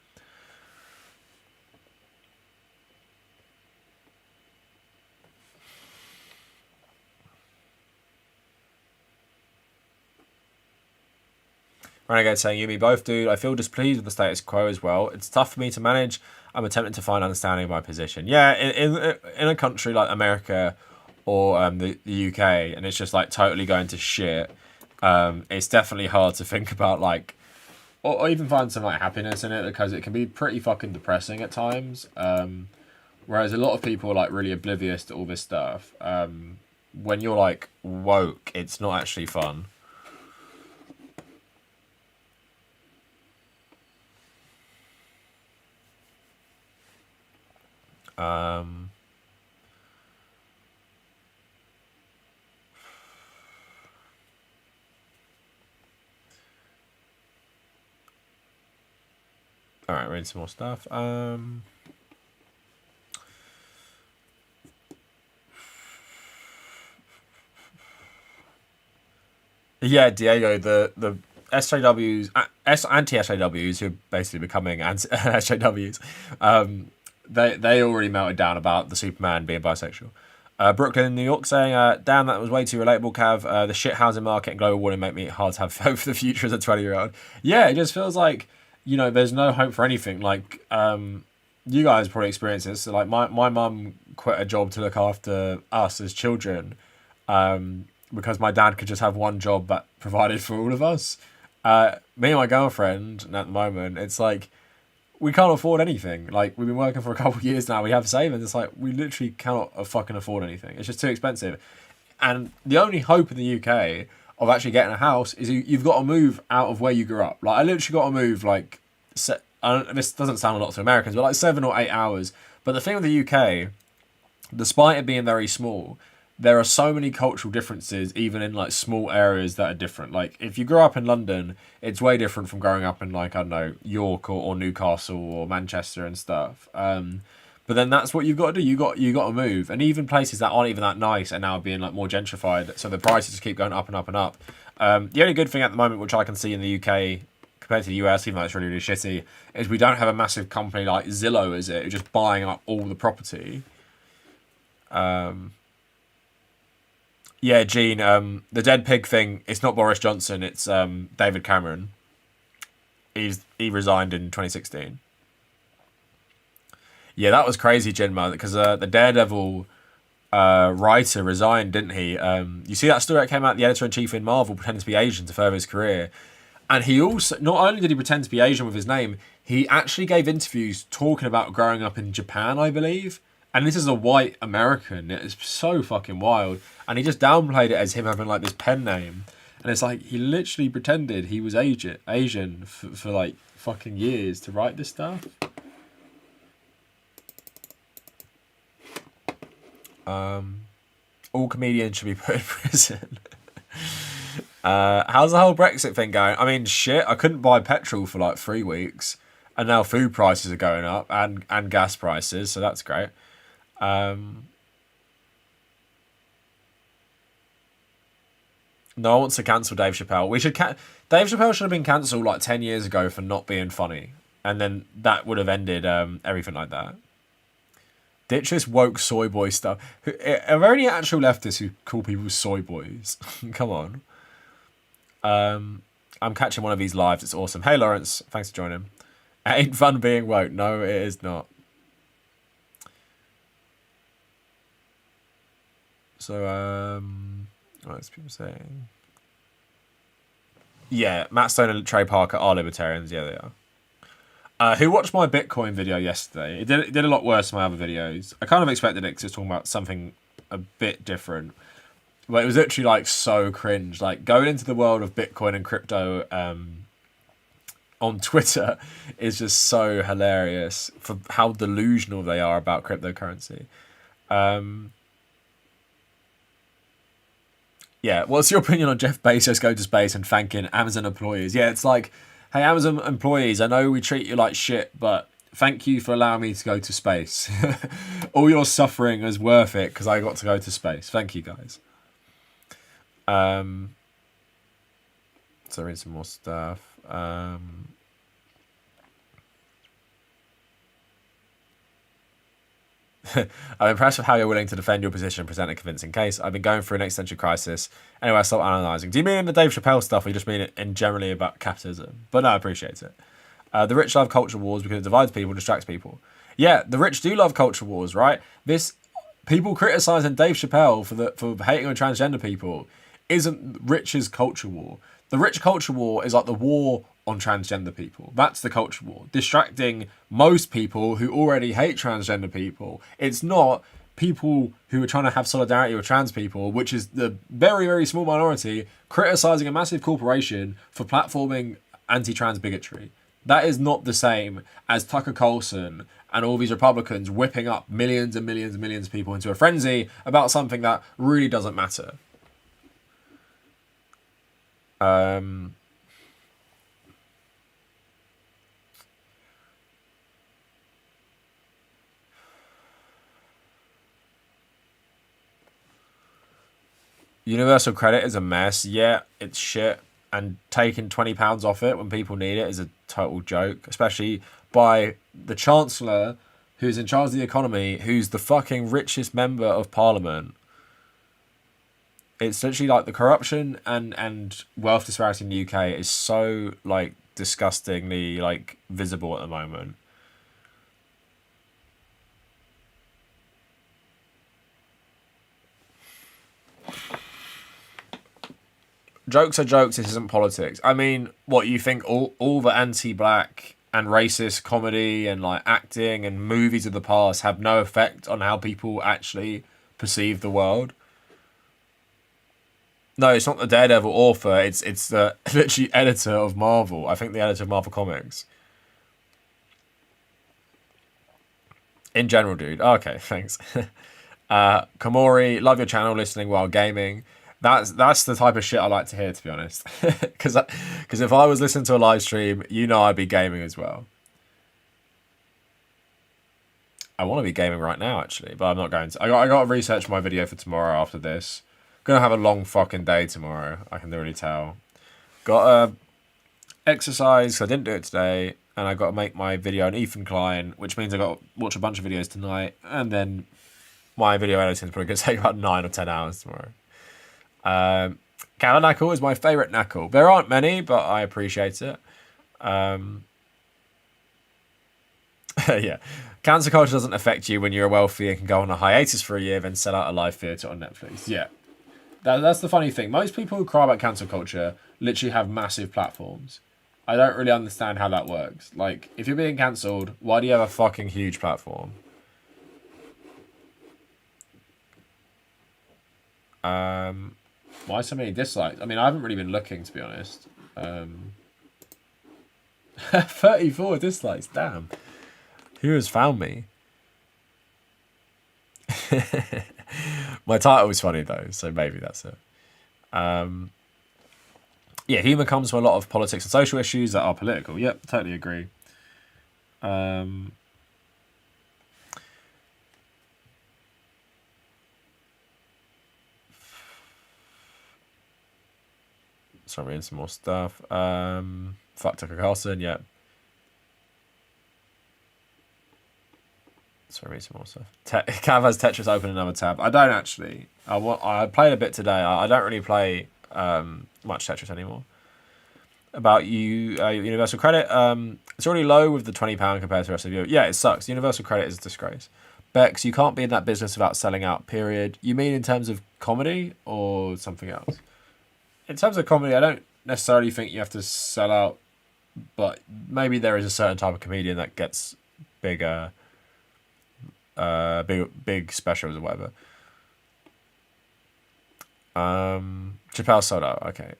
Renegade saying, you and me both, dude. I feel displeased with the status quo as well. It's tough for me to manage. I'm attempting to find understanding of my position. Yeah, in a country like America or the UK, and it's just like totally going to shit, it's definitely hard to think about like, or even find some like happiness in it, because it can be pretty fucking depressing at times. Whereas a lot of people are like really oblivious to all this stuff. When you're like woke, it's not actually fun. All right, read some more stuff. Yeah, Diego, the SJWs, anti-SJWs, who are basically becoming SJWs, they already melted down about the Superman being bisexual. Brooklyn, New York saying, damn, that was way too relatable, Cav. The shit housing market and global warming make me hard to have hope for the future as a 20-year-old. Yeah, it just feels like, you know, there's no hope for anything. Like, you guys probably experience this. So, like, my mum quit a job to look after us as children, because my dad could just have one job that provided for all of us. Me and my girlfriend, at the moment, it's like, we can't afford anything. Like, we've been working for a couple of years now. We have savings. It's like, we literally cannot fucking afford anything. It's just too expensive. And the only hope in the UK of actually getting a house is you've got to move out of where you grew up. Like, I literally got to move, like, this doesn't sound a lot to Americans, but like 7 or 8 hours. But the thing with the UK, despite it being very small, there are so many cultural differences, even in like small areas that are different. Like, if you grow up in London, it's way different from growing up in, like, I don't know, York or Newcastle or Manchester and stuff. But then that's what you've got to do. You got to move, and even places that aren't even that nice are now being like more gentrified. So the prices just keep going up and up and up. The only good thing at the moment, which I can see in the UK compared to the US, even though it's really, really shitty, is we don't have a massive company like Zillow, is it? Just buying up all the property. Yeah, Gene, the dead pig thing, it's not Boris Johnson, it's David Cameron. He resigned in 2016. Yeah, that was crazy, Jinma, because the Daredevil writer resigned, didn't he? You see that story that came out, the editor-in-chief in Marvel pretended to be Asian to further his career. And he also, not only did he pretend to be Asian with his name, he actually gave interviews talking about growing up in Japan, I believe. And this is a white American. It's so fucking wild. And he just downplayed it as him having like this pen name. And it's like, he literally pretended he was Asian for like fucking years to write this stuff. All comedians should be put in prison. How's the whole Brexit thing going? I mean, shit, I couldn't buy petrol for like 3 weeks. And now food prices are going up and gas prices. So that's great. No one wants to cancel Dave Chappelle. Dave Chappelle should have been cancelled like 10 years ago for not being funny. And then that would have ended everything like that. Ditch this woke soy boy stuff. Are there any actual leftists who call people soy boys? Come on. I'm catching one of these lives. It's awesome. Hey, Lawrence. Thanks for joining. It ain't fun being woke. No, it is not. So, what's people saying? Yeah, Matt Stone and Trey Parker are libertarians. Yeah, they are. Who watched my Bitcoin video yesterday? It did a lot worse than my other videos. I kind of expected it because it's talking about something a bit different. But it was literally like so cringe. Like, going into the world of Bitcoin and crypto on Twitter is just so hilarious for how delusional they are about cryptocurrency. Yeah, what's your opinion on Jeff Bezos going to space and thanking Amazon employees? Yeah, it's like, hey, Amazon employees, I know we treat you like shit, but thank you for allowing me to go to space. All your suffering is worth it because I got to go to space. Thank you, guys. So read some more stuff. I'm impressed with how you're willing to defend your position and present a convincing case. I've been going through an existential crisis. Anyway, I stopped analysing. Do you mean in the Dave Chappelle stuff, or you just mean it in generally about capitalism? But no, I appreciate it. The rich love culture wars because it divides people, distracts people. Yeah, the rich do love culture wars, right? This people criticising Dave Chappelle for hating on transgender people isn't rich's culture war. The rich culture war is like the war on transgender people. That's the culture war. Distracting most people who already hate transgender people. It's not people who are trying to have solidarity with trans people, which is the very, very small minority, criticising a massive corporation for platforming anti-trans bigotry. That is not the same as Tucker Carlson and all these Republicans whipping up millions and millions and millions of people into a frenzy about something that really doesn't matter. Universal credit is a mess. Yeah, it's shit. And taking £20 off it when people need it is a total joke, especially by the Chancellor, who's in charge of the economy, who's the fucking richest member of Parliament. It's literally like the corruption and wealth disparity in the UK is so like disgustingly like visible at the moment. Jokes are jokes, this isn't politics. I mean, what, you think all the anti-black and racist comedy and like acting and movies of the past have no effect on how people actually perceive the world. No, it's not the Daredevil author. It's the literally editor of Marvel. I think the editor of Marvel Comics. In general, dude. Okay, thanks. Komori, love your channel, listening while gaming. That's the type of shit I like to hear, to be honest. Because if I was listening to a live stream, you know I'd be gaming as well. I want to be gaming right now, actually, but I'm not going to. I got to research my video for tomorrow after this. Gonna have a long fucking day tomorrow. I can already tell. Got to exercise. I didn't do it today, and I got to make my video on Ethan Klein, which means I got to watch a bunch of videos tonight, and then my video editing is probably gonna take about 9 or 10 hours tomorrow. Kavernacle is my favourite knuckle. There aren't many, but I appreciate it. Yeah. Cancel culture doesn't affect you when you're wealthy and can go on a hiatus for a year, then sell out a live theatre on Netflix. Yeah. That's the funny thing. Most people who cry about cancel culture literally have massive platforms. I don't really understand how that works. Like, if you're being cancelled, why do you have a fucking huge platform? Why so many dislikes? I mean, I haven't really been looking, to be honest. 34 dislikes, damn. Who has found me? My title was funny though, so maybe that's it. Yeah, humour comes from a lot of politics and social issues that are political. Yep, totally agree. Sorry, reading some more stuff. Fuck Tucker Carlson, yeah. Sorry, read some more stuff. Cav has Tetris open another tab. I don't actually. I played a bit today. I don't really play much Tetris anymore. About Universal Credit. It's already low with the £20 compared to the rest of you. Yeah, it sucks. Universal Credit is a disgrace. Bex, you can't be in that business without selling out, period. You mean in terms of comedy or something else? In terms of comedy, I don't necessarily think you have to sell out, but maybe there is a certain type of comedian that gets bigger, big specials or whatever. Chappelle sold out. Okay.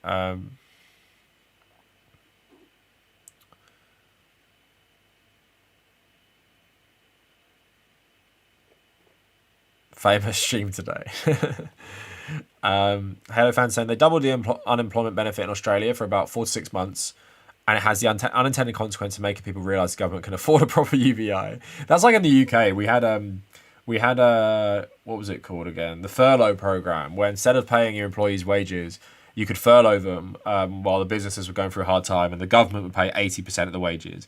Famous stream today. Halo fans saying they doubled the unemployment benefit in Australia for about 4 to 6 months, and it has the unintended consequence of making people realise the government can afford a proper UBI. That's like in the UK. We had what was it called again? The furlough program, where instead of paying your employees' wages, you could furlough them while the businesses were going through a hard time, and the government would pay 80% of the wages.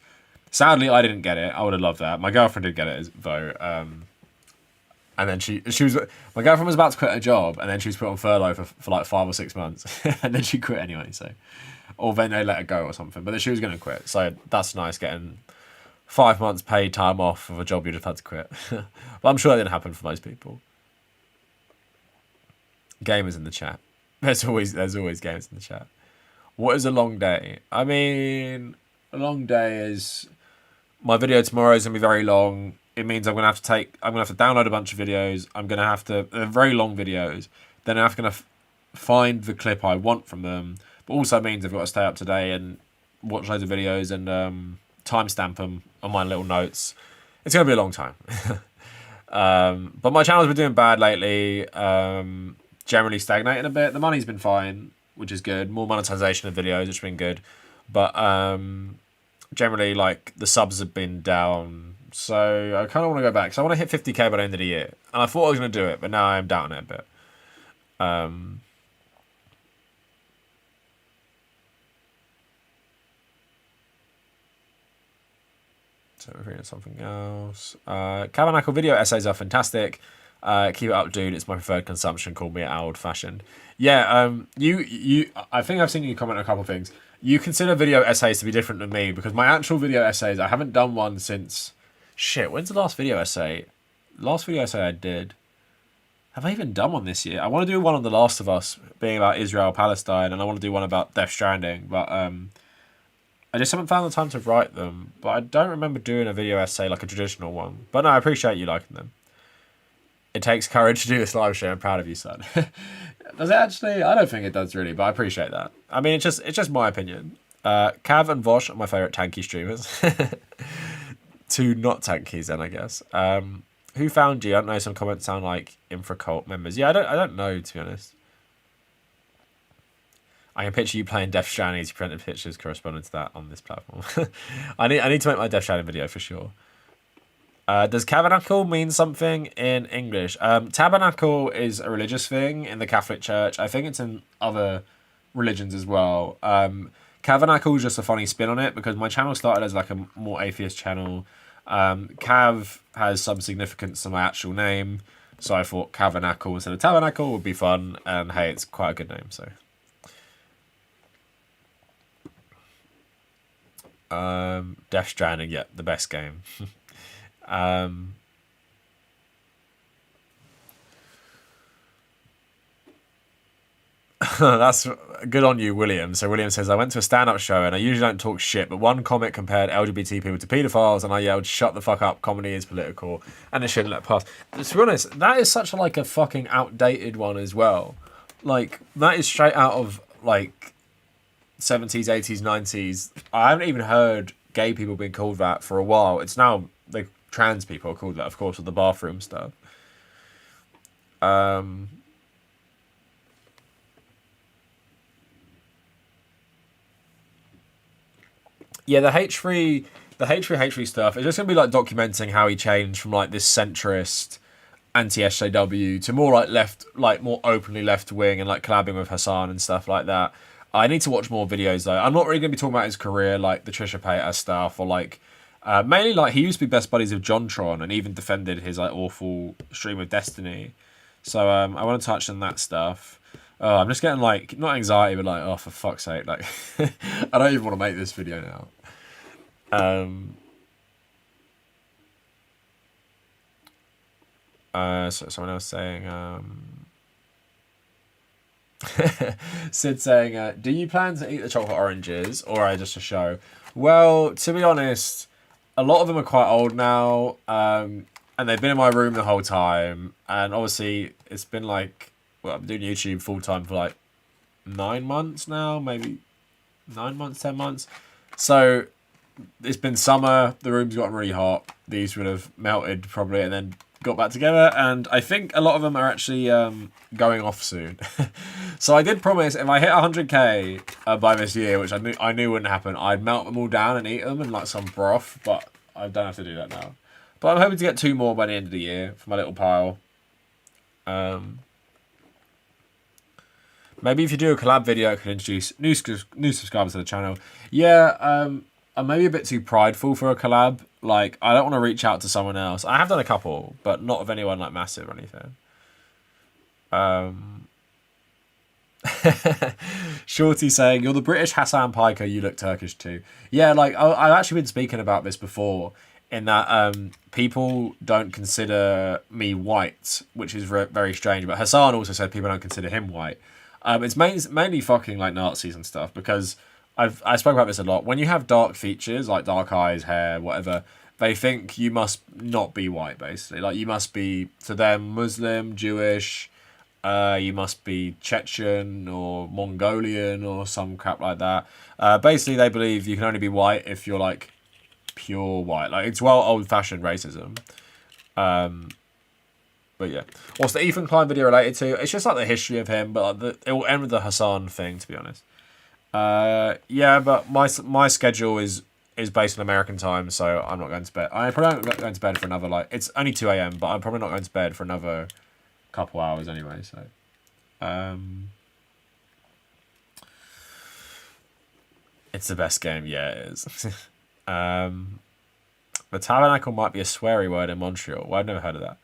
Sadly, I didn't get it. I would have loved that. My girlfriend did get it though. And then she was, my girlfriend was about to quit her job, and then she was put on furlough for like 5 or 6 months, and then she quit anyway. So, or then they let her go or something. But then she was going to quit. So that's nice, getting 5 months paid time off of a job you'd have had to quit. But I'm sure that didn't happen for most people. Gamers in the chat. There's always gamers in the chat. What is a long day? I mean, a long day is, my video tomorrow is gonna be very long. It means I'm gonna have to download a bunch of videos. They're very long videos. Then I'm gonna find the clip I want from them. But also means I've got to stay up today and watch loads of videos and timestamp them on my little notes. It's gonna be a long time. But my channel's been doing bad lately. Generally stagnating a bit. The money's been fine, which is good. More monetization of videos, which has been good. But generally, like, the subs have been down. So I kind of want to go back. So I want to hit 50k by the end of the year. And I thought I was going to do it, but now I'm doubting it a bit. So we're reading something else. Kavernacle video essays are fantastic. Keep it up, dude. It's my preferred consumption. Call me old-fashioned. Yeah. You. I think I've seen you comment on a couple of things. You consider video essays to be different than me, because my actual video essays, I haven't done one since. Shit. When's the last video essay? Last video essay I did. Have I even done one this year? I want to do one on The Last of Us, being about Israel, Palestine, and I want to do one about Death Stranding. But I just haven't found the time to write them, but I don't remember doing a video essay like a traditional one. But no, I appreciate you liking them. It takes courage to do this live show. I'm proud of you, son. Does it actually? I don't think it does really, but I appreciate that. I mean, it's just my opinion. Cav and Vosh are my favourite tanky streamers. Two not tankies then, I guess. Who found you? I don't know, some comments sound like Infracult members. Yeah, I don't know, to be honest. I can picture you playing Death Stranding as you presented pictures corresponding to that on this platform. I need to make my Death Stranding video for sure. Does Kavernacle mean something in English? Tabernacle is a religious thing in the Catholic Church. I think it's in other religions as well. Kavernacle is just a funny spin on it because my channel started as like a more atheist channel. Cav has some significance to my actual name, so I thought Kavernacle instead of Tabernacle would be fun, and hey, it's quite a good name, so... Death Stranding, yeah, the best game. That's good on you, William. So William says, I went to a stand-up show and I usually don't talk shit, but one comic compared LGBT people to paedophiles and I yelled, shut the fuck up, comedy is political, and it shouldn't let pass. To be honest, that is such like a fucking outdated one as well. Like, that is straight out of, like, 70s, 80s, 90s. I haven't even heard gay people being called that for a while. It's now like trans people are called that, of course, with the bathroom stuff. Yeah, the H3 stuff. It's just gonna be like documenting how he changed from like this centrist anti-SJW to more like left, like more openly left wing, and like collabing with Hassan and stuff like that. I need to watch more videos though. I'm not really going to be talking about his career, like the Trisha Paytas stuff, or like mainly like he used to be best buddies with JonTron and even defended his like awful stream of Destiny. So I want to touch on that stuff. Oh, I'm just getting like not anxiety, but like, oh, for fuck's sake, like I don't even want to make this video now. So someone else saying. Sid saying, do you plan to eat the chocolate oranges or are they just a show? Well, to be honest, a lot of them are quite old now, and they've been in my room the whole time, and obviously it's been like, well, I've been doing YouTube full time for like 9 months now, maybe 9 months, 10 months. So it's been summer, the room's gotten really hot, these would have melted probably and then got back together, and I think a lot of them are actually going off soon. So I did promise if I hit 100k by this year, which I knew wouldn't happen, I'd melt them all down and eat them in like some broth, but I don't have to do that now. But I'm hoping to get 2 more by the end of the year for my little pile. Maybe if you do a collab video, it could introduce new subscribers to the channel. Yeah, I'm maybe a bit too prideful for a collab. Like, I don't want to reach out to someone else. I have done a couple, but not of anyone like massive or anything. Shorty saying, you're the British Hassan Piker, you look Turkish too. Yeah, like, I've actually been speaking about this before, in that people don't consider me white, which is very strange. But Hassan also said people don't consider him white. It's mainly fucking like Nazis and stuff, because I spoke about this a lot. When you have dark features, like dark eyes, hair, whatever, they think you must not be white, basically. Like, you must be, to them, Muslim, Jewish, you must be Chechen or Mongolian or some crap like that. Basically, they believe you can only be white if you're, like, pure white. Like, it's well old-fashioned racism. But yeah. What's the Ethan Klein video related to? It's just, like, the history of him, but like, it will end with the Hassan thing, to be honest. Yeah, but my schedule is based on American time, so I'm not going to bed. I'm probably not going to bed for another, like, it's only 2 a.m, but I'm probably not going to bed for another couple hours anyway, so. It's the best game, yeah, it is. The Tabernacle might be a sweary word in Montreal. Well, I've never heard of that.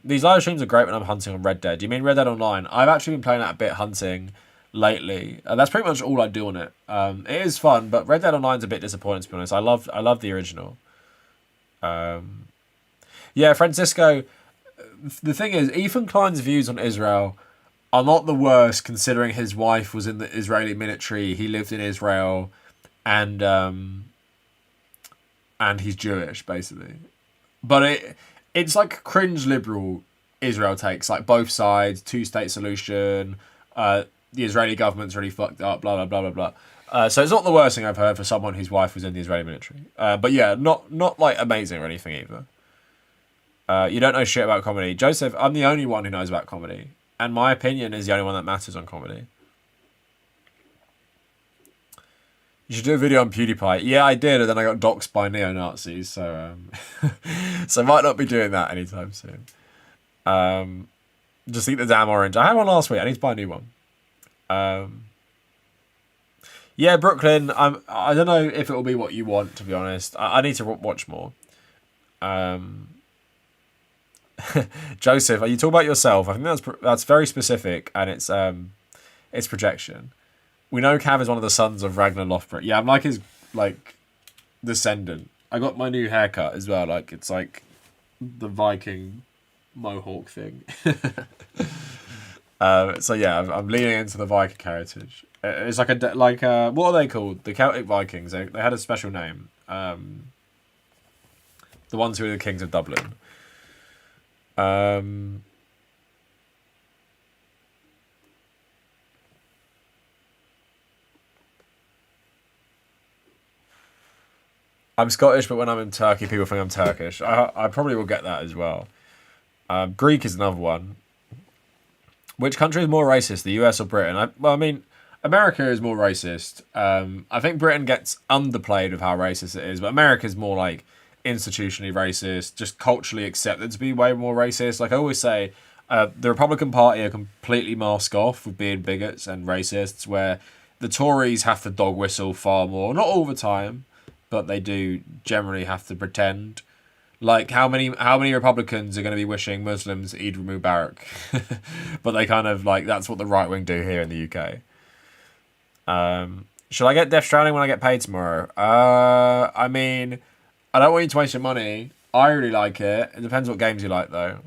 These live streams are great when I'm hunting on Red Dead. Do you mean Red Dead Online? I've actually been playing that a bit hunting lately. That's pretty much all I do on it. It is fun, but Red Dead Online's a bit disappointing, to be honest. I love the original. Yeah, Francisco, the thing is, Ethan Klein's views on Israel are not the worst, considering his wife was in the Israeli military, he lived in Israel, and he's Jewish basically. But it's like cringe liberal Israel takes, like both sides, two-state solution. The Israeli government's really fucked up. Blah blah blah blah blah. So it's not the worst thing I've heard for someone whose wife was in the Israeli military. But yeah, not like amazing or anything either. You don't know shit about comedy, Joseph. I'm the only one who knows about comedy, and my opinion is the only one that matters on comedy. You should do a video on PewDiePie. Yeah, I did, and then I got doxxed by neo-Nazis, so so I might not be doing that anytime soon. Just eat the damn orange. I had one last week. I need to buy a new one. Yeah, Brooklyn. I don't know if it will be what you want, to be honest. I need to watch more. Joseph, are you talking about yourself? I think that's very specific, and it's projection. We know Cav is one of the sons of Ragnar Lothbrok. Yeah, I'm like his descendant. I got my new haircut as well. Like it's like the Viking mohawk thing. So yeah, I'm leaning into the Viking heritage. It's like what are they called? The Celtic Vikings. They had a special name. The ones who were the kings of Dublin. I'm Scottish, but when I'm in Turkey, people think I'm Turkish. I probably will get that as well. Greek is another one. Which country is more racist, the US or Britain? I mean, America is more racist. I think Britain gets underplayed of how racist it is, but America is more like institutionally racist, just culturally accepted to be way more racist. Like I always say, the Republican Party are completely mask off with being bigots and racists, where the Tories have to dog whistle far more. Not all the time, but they do generally have to pretend. Like how many Republicans are going to be wishing Muslims Eid Mubarak, but they kind of like that's what the right wing do here in the UK. Should I get Death Stranding when I get paid tomorrow? I mean, I don't want you to waste your money. I really like it. It depends what games you like though.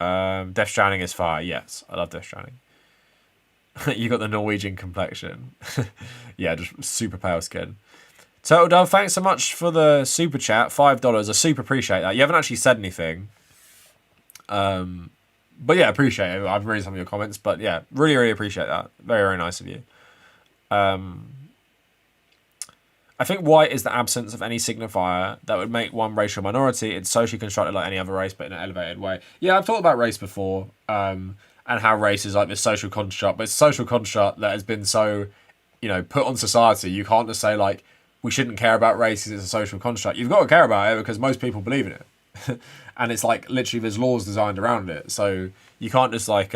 Death Stranding is fire. Yes, I love Death Stranding. You got the Norwegian complexion. Yeah, just super pale skin. Total Dove, thanks so much for the super chat. $5. I super appreciate that. You haven't actually said anything. But yeah, appreciate it. I've read some of your comments, but yeah, really, really appreciate that. Very, very nice of you. I think white is the absence of any signifier that would make one racial minority. It's socially constructed like any other race, but in an elevated way. Yeah, I've thought about race before. And how race is like this social construct, but it's a social construct that has been so, put on society. You can't just say like, we shouldn't care about race because it's a social construct. You've got to care about it because most people believe in it. And it's like, literally there's laws designed around it. So you can't just like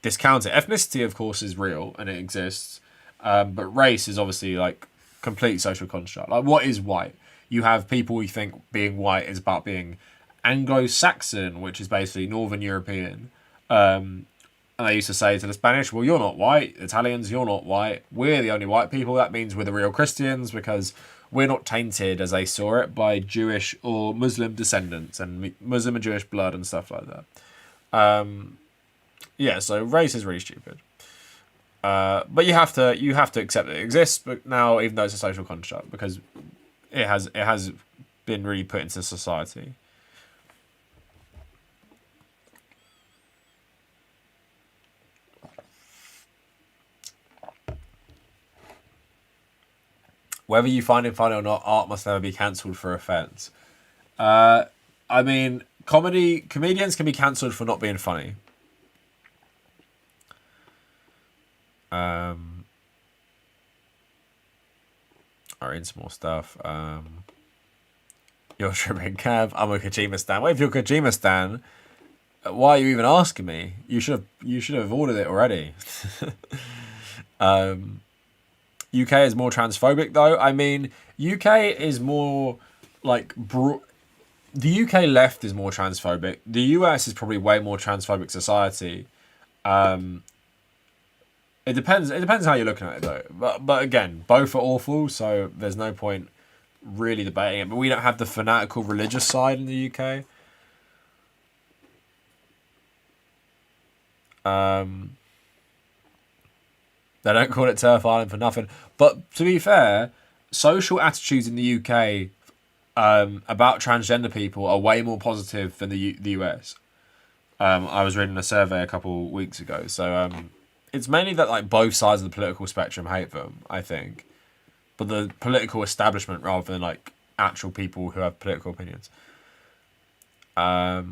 discount it. Ethnicity, of course, is real and it exists. But race is obviously like complete social construct. Like what is white? You have people who think being white is about being Anglo-Saxon, which is basically Northern European. And they used to say to the Spanish, well, you're not white. Italians, you're not white. We're the only white people. That means we're the real Christians because we're not tainted, as they saw it, by Jewish or Muslim descendants and Muslim and Jewish blood and stuff like that. Yeah, so race is really stupid. But you have to accept that it exists. But now, even though it's a social construct, because it has been really put into society. Whether you find it funny or not, art must never be cancelled for offence. I mean, comedians can be cancelled for not being funny. I'll read some more stuff. You're tripping, Cav. I'm a Kojima stan. Wait, if you're a Kojima stan, why are you even asking me? You should have ordered it already. UK is more transphobic though. I mean, UK is more like the UK left is more transphobic. The US is probably way more transphobic society. It depends how you're looking at it though. But again, both are awful, so there's no point really debating it. But we don't have the fanatical religious side in the UK. They don't call it Turf Island for nothing. But to be fair, social attitudes in the UK about transgender people are way more positive than the US. I was reading a survey a couple weeks ago, so it's mainly that like both sides of the political spectrum hate them, I think, but the political establishment rather than like actual people who have political opinions. I'll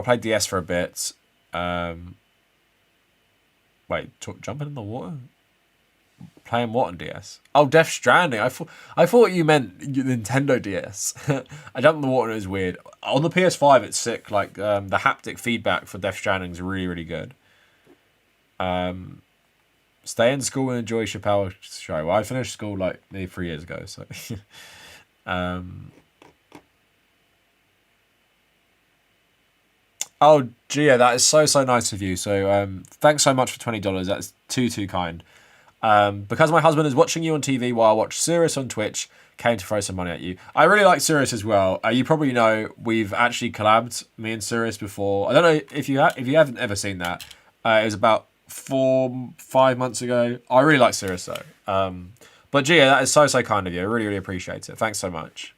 play DS for a bit. Jumping in the water? Playing what on DS? Oh, Death Stranding. I thought you meant Nintendo DS. I jumped in the water and it was weird. On the PS5, it's sick. Like the haptic feedback for Death Stranding is really, really good. Stay in school and enjoy Chappelle Show. Well, I finished school like nearly 3 years ago, so. Oh, Gia, that is so nice of you. So thanks so much for $20. That's too kind. Because my husband is watching you on TV while I watch Sirius on Twitch, came to throw some money at you. I really like Sirius as well. You probably know we've actually collabed, me and Sirius, before. I don't know if you haven't ever seen that. It was about 4-5 months ago. I really like Sirius though. But Gia, that is so kind of you. I really appreciate it. Thanks so much.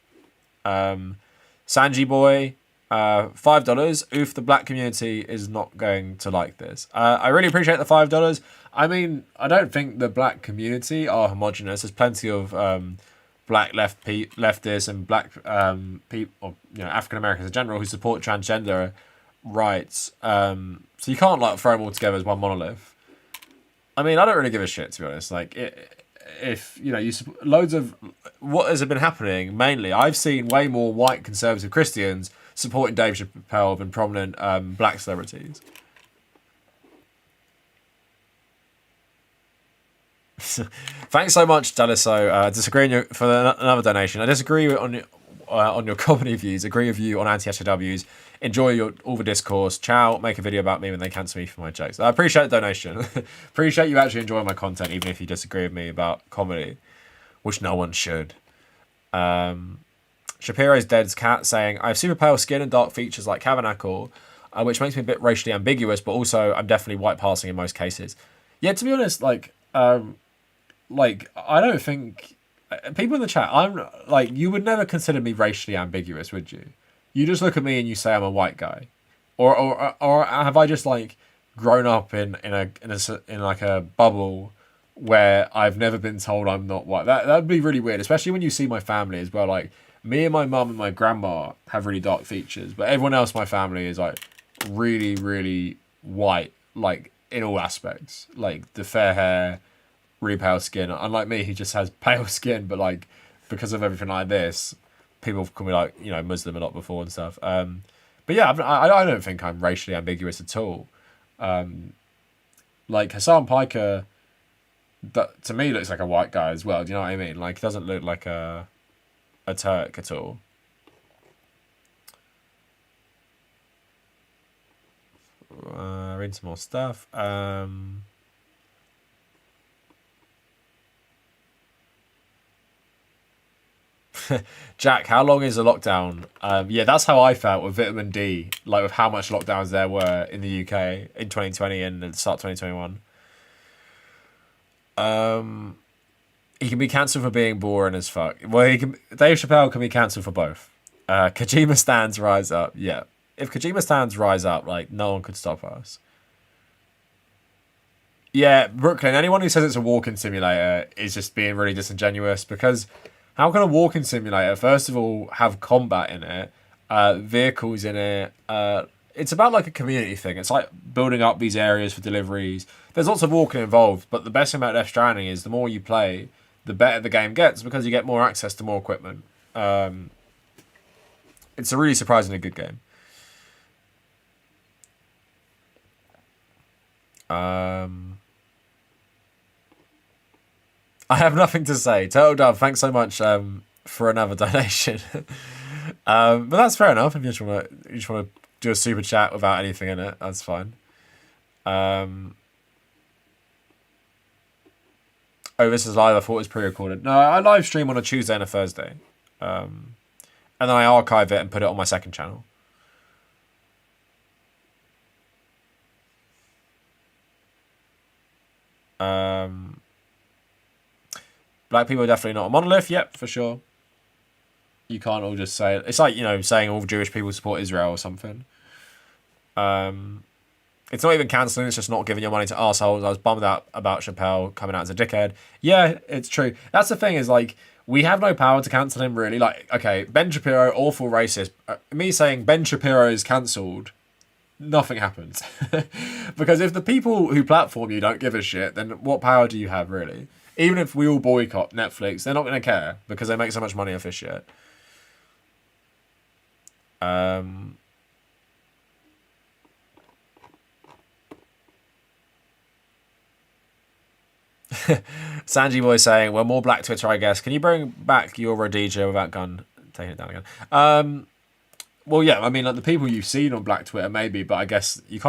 Sanji boy, $5. Oof, the black community is not going to like this. I really appreciate the $5. I mean, I don't think the black community are homogenous. There's plenty of black leftists and black people, or African Americans in general, who support transgender rights. So you can't like throw them all together as one monolith. I mean, I don't really give a shit, to be honest. Like, if loads of what has been happening, mainly I've seen way more white conservative Christians supporting Dave Chappelle than prominent black celebrities. Thanks so much, Daliso. Disagree for another donation. I disagree on your comedy views. Agree with you on anti-SJWs. Enjoy all the discourse. Ciao. Make a video about me when they cancel me for my jokes. I appreciate the donation. Appreciate you actually enjoying my content, even if you disagree with me about comedy, which no one should. Shapiro's Dead's cat saying, I have super pale skin and dark features like Kavernacle, which makes me a bit racially ambiguous, but also I'm definitely white passing in most cases. Yeah, to be honest, I don't think people in the chat, I'm like, you would never consider me racially ambiguous, would you? You just look at me and you say I'm a white guy, or have I just like grown up in like a bubble where I've never been told I'm not white? That'd be really weird, especially when you see my family as well. Like me and my mum and my grandma have really dark features, but everyone else in my family is like really, really white, like in all aspects, like the fair hair, really pale skin. Unlike me, he just has pale skin, but like because of everything like this, people call me like Muslim a lot before and stuff. But yeah, I don't think I'm racially ambiguous at all. Like Hassan Piker, that to me looks like a white guy as well. Do you know what I mean? Like he doesn't look like a Turk at all. Read some more stuff. Jack, how long is the lockdown? Yeah, that's how I felt with vitamin D, like with how much lockdowns there were in the UK in 2020 and the start of 2021. He can be cancelled for being boring as fuck. Well, Dave Chappelle can be cancelled for both. Kojima stands rise up. Yeah, if Kojima stands rise up, like no one could stop us. Yeah, Brooklyn, anyone who says it's a walking simulator is just being really disingenuous, because how can a walking simulator, first of all, have combat in it, vehicles in it? It's about like a community thing. It's like building up these areas for deliveries. There's lots of walking involved, but the best thing about Death Stranding is the more you play, the better the game gets, because you get more access to more equipment. It's a really surprisingly good game. I have nothing to say. Turtle Dove, thanks so much for another donation. But that's fair enough. If you just want to do a super chat without anything in it, that's fine. Oh, this is live. I thought it was pre-recorded. No, I live stream on a Tuesday and a Thursday, and then I archive it and put it on my second channel. Black people are definitely not a monolith. Yep, for sure. You can't all just say... It's like, saying all Jewish people support Israel or something. It's not even cancelling, it's just not giving your money to arseholes. I was bummed out about Chappelle coming out as a dickhead. Yeah, it's true. That's the thing is, like, we have no power to cancel him, really. Like, okay, Ben Shapiro, awful racist. Me saying Ben Shapiro is cancelled, nothing happens. Because if the people who platform you don't give a shit, then what power do you have, really? Even if we all boycott Netflix, they're not going to care because they make so much money off this shit. Sanji Boy saying, well, more Black Twitter, I guess. Can you bring back your Rhodesia without gun? Taking it down again. Well, yeah, I mean, like, the people you've seen on Black Twitter, maybe, but I guess you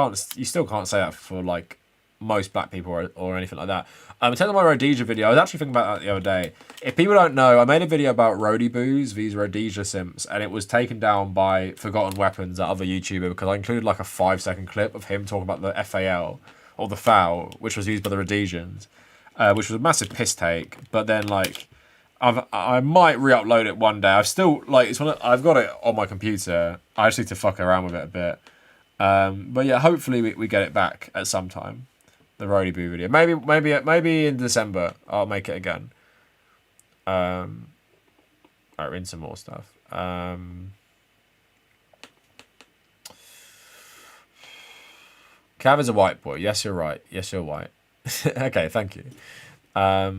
still can't say that for, like, most black people or anything like that. In terms of my Rhodesia video, I was actually thinking about that the other day. If people don't know, I made a video about Rhodey Boos, these Rhodesia simps, and it was taken down by Forgotten Weapons, that other YouTuber, because I included, like, a 5-second clip of him talking about the FAL, or the FAL, which was used by the Rhodesians. Which was a massive piss take, but then like I might re-upload it one day. I've still like I've got it on my computer. I just need to fuck around with it a bit. But yeah, hopefully we get it back at some time. The Rhodey Boo video, maybe in December I'll make it again. Alright, we're in some more stuff. Cav is a white boy. Yes, you're right. Yes, you're white. Okay, thank you. I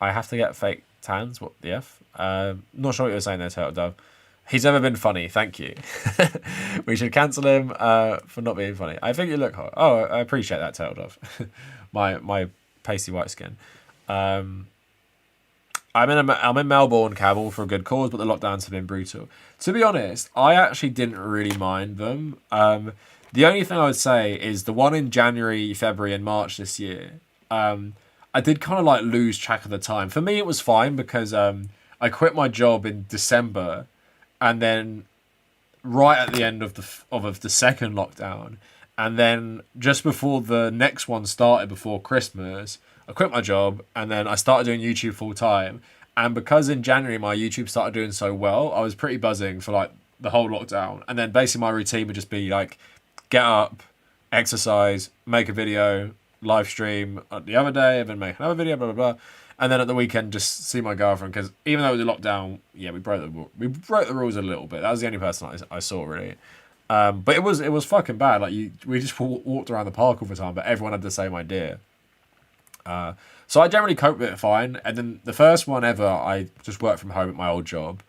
have to get fake tans. What the F? Not sure what you were saying there, Turtle Dove. He's never been funny. Thank you. We should cancel him for not being funny. I think you look hot. Oh, I appreciate that, Turtle Dove. my pasty white skin. I'm in Melbourne, Cavill, for a good cause, but the lockdowns have been brutal. To be honest, I actually didn't really mind them. The only thing I would say is the one in January, February, and March this year. I did kind of like lose track of the time. For me, it was fine because I quit my job in December, and then right at the end of the second lockdown, and then just before the next one started before Christmas, I quit my job, and then I started doing YouTube full time. And because in January my YouTube started doing so well, I was pretty buzzing for like the whole lockdown. And then basically my routine would just be like, get up, exercise, make a video, live stream the other day, and then make another video, blah, blah, blah. And then at the weekend, just see my girlfriend, because even though it was a lockdown, yeah, we broke the rules a little bit. That was the only person I saw, really. But it was fucking bad. Like, we just walked around the park all the time, but everyone had the same idea. So I generally coped with it fine. And then the first one ever, I just worked from home at my old job.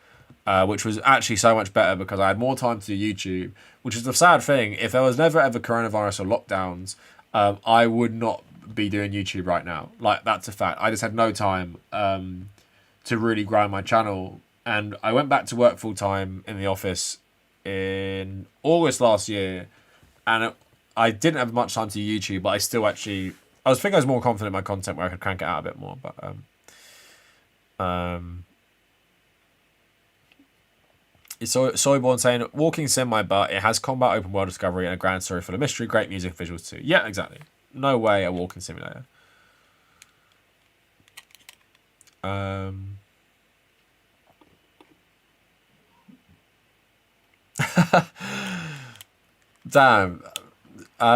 Which was actually so much better because I had more time to do YouTube, which is the sad thing. If there was never ever coronavirus or lockdowns, I would not be doing YouTube right now. Like, that's a fact. I just had no time to really grow my channel. And I went back to work full time in the office in August last year. And I didn't have much time to YouTube, but I still actually... I was more confident in my content where I could crank it out a bit more. But Soyborn saying, walking sim my butt, it has combat, open world discovery, and a grand story full of mystery, great music, visuals too. Yeah, exactly. No way a walking simulator. Damn.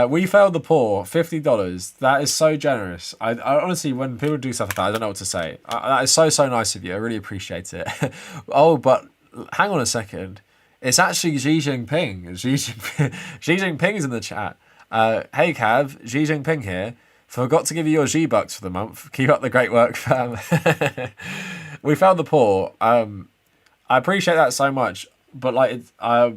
We failed the poor. $50. That is so generous. I honestly, when people do stuff like that, I don't know what to say. That is so nice of you. I really appreciate it. Oh, but hang on a second. It's actually Xi Jinping. Xi Jinping is in the chat. Hey, Cav. Xi Jinping here. Forgot to give you your G-Bucks for the month. Keep up the great work, fam. We failed the poor. I appreciate that so much. But, like, I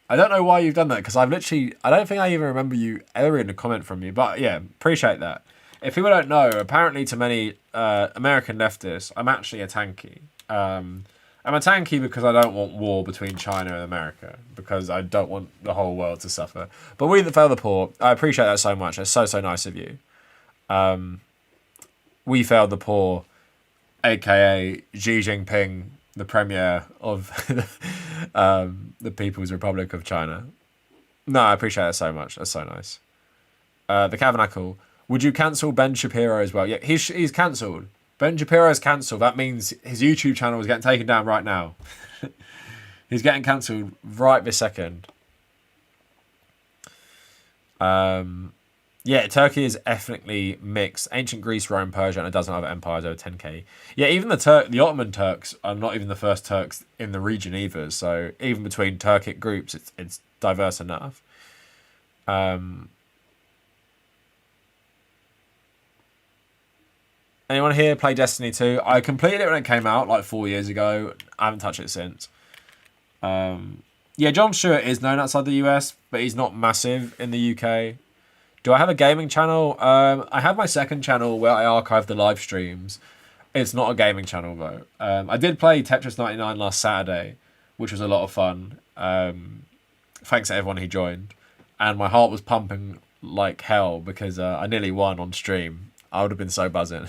don't know why you've done that, because I don't think I even remember you ever reading a comment from you. But yeah, appreciate that. If people don't know, apparently to many American leftists, I'm actually a tanky. I'm a tanky because I don't want war between China and America, because I don't want the whole world to suffer. But we that fail the poor, I appreciate that so much. It's so nice of you. We failed the poor, aka Xi Jinping, the premier of the People's Republic of China. No, I appreciate that so much. That's so nice. The Kavernacle. Would you cancel Ben Shapiro as well? Yeah, he's cancelled. Ben Shapiro's cancelled. That means his YouTube channel is getting taken down right now. He's getting cancelled right this second. Yeah, Turkey is ethnically mixed. Ancient Greece, Rome, Persia, and a dozen other empires over 10k. Yeah, even the Ottoman Turks are not even the first Turks in the region either. So even between Turkic groups, it's diverse enough. Anyone here play Destiny 2? I completed it when it came out like 4 years ago. I haven't touched it since. Yeah, Jon Stewart is known outside the US, but he's not massive in the UK. Do I have a gaming channel? I have my second channel where I archive the live streams. It's not a gaming channel though. I did play Tetris 99 last Saturday, which was a lot of fun. Thanks to everyone who joined. And my heart was pumping like hell because I nearly won on stream. I would have been so buzzing.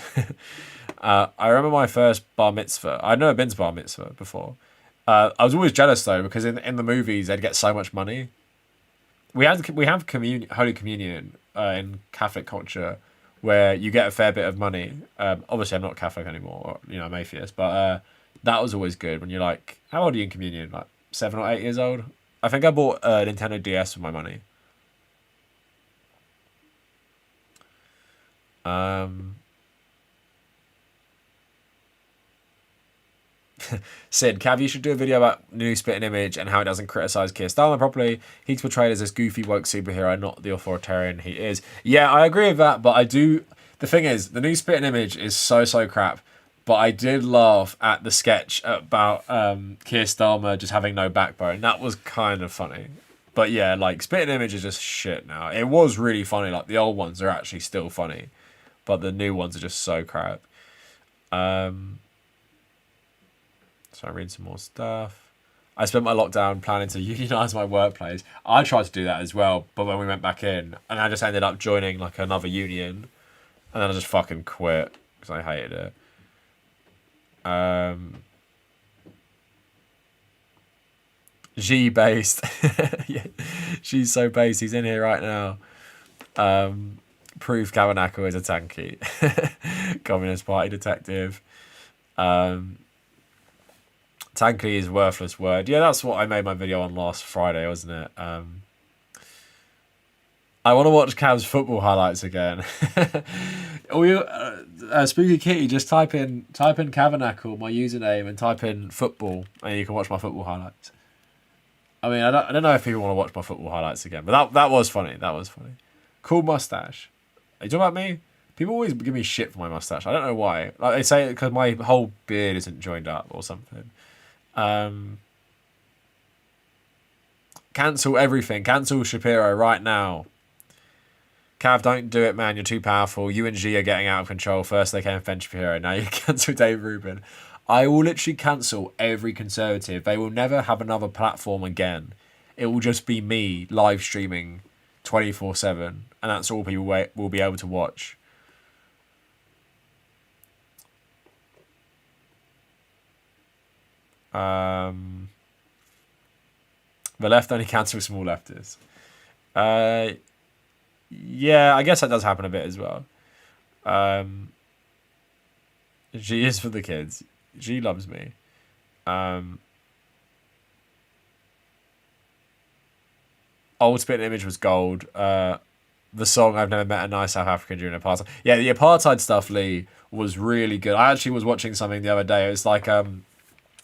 I remember my first bar mitzvah. I'd never been to bar mitzvah before. I was always jealous though because in the movies they'd get so much money. We have Holy Communion in Catholic culture where you get a fair bit of money. Obviously, I'm not Catholic anymore. I'm atheist, but that was always good when you're like, how old are you in communion? Like 7 or 8 years old. I think I bought a Nintendo DS with my money. Sid, Cav, you should do a video about new Spitting Image and how it doesn't criticize Keir Starmer properly. He's portrayed as this goofy woke superhero, not the authoritarian he is. Yeah, I agree with that, but I do. The thing is, the new Spitting Image is so crap. But I did laugh at the sketch about Keir Starmer just having no backbone. That was kind of funny. But yeah, like Spitting Image is just shit now. It was really funny. Like the old ones are actually still funny, but the new ones are just so crap. So I read some more stuff. I spent my lockdown planning to unionise my workplace. I tried to do that as well, but when we went back in, and I just ended up joining like another union, and then I just fucking quit because I hated it. G based. Yeah, she's so based. He's in here right now. Proof Kavernacle is a tanky. Communist Party detective. Tanky is a worthless word. Yeah, that's what I made my video on last Friday, wasn't it? I want to watch Cav's football highlights again. Spooky Kitty, just type in Kavernacle, my username, and type in football, and you can watch my football highlights. I mean, I don't know if people want to watch my football highlights again, but that was funny. That was funny. Cool mustache. Are you talking about me? People always give me shit for my mustache. I don't know why. Like they say because my whole beard isn't joined up or something. Cancel everything. Cancel Shapiro right now. Cav, don't do it, man. You're too powerful. You and G are getting out of control. First they came Ben Shapiro. Now you cancel Dave Rubin. I will literally cancel every Conservative. They will never have another platform again. It will just be me live streaming 24/7, and that's all people will be able to watch. The left only cancels small leftists. Yeah, I guess that does happen a bit as well. She is for the kids. She loves me. Old Spitting Image was gold. The song "I've Never Met a Nice South African During Apartheid." Yeah, the apartheid stuff, Lee, was really good. I actually was watching something the other day. It's like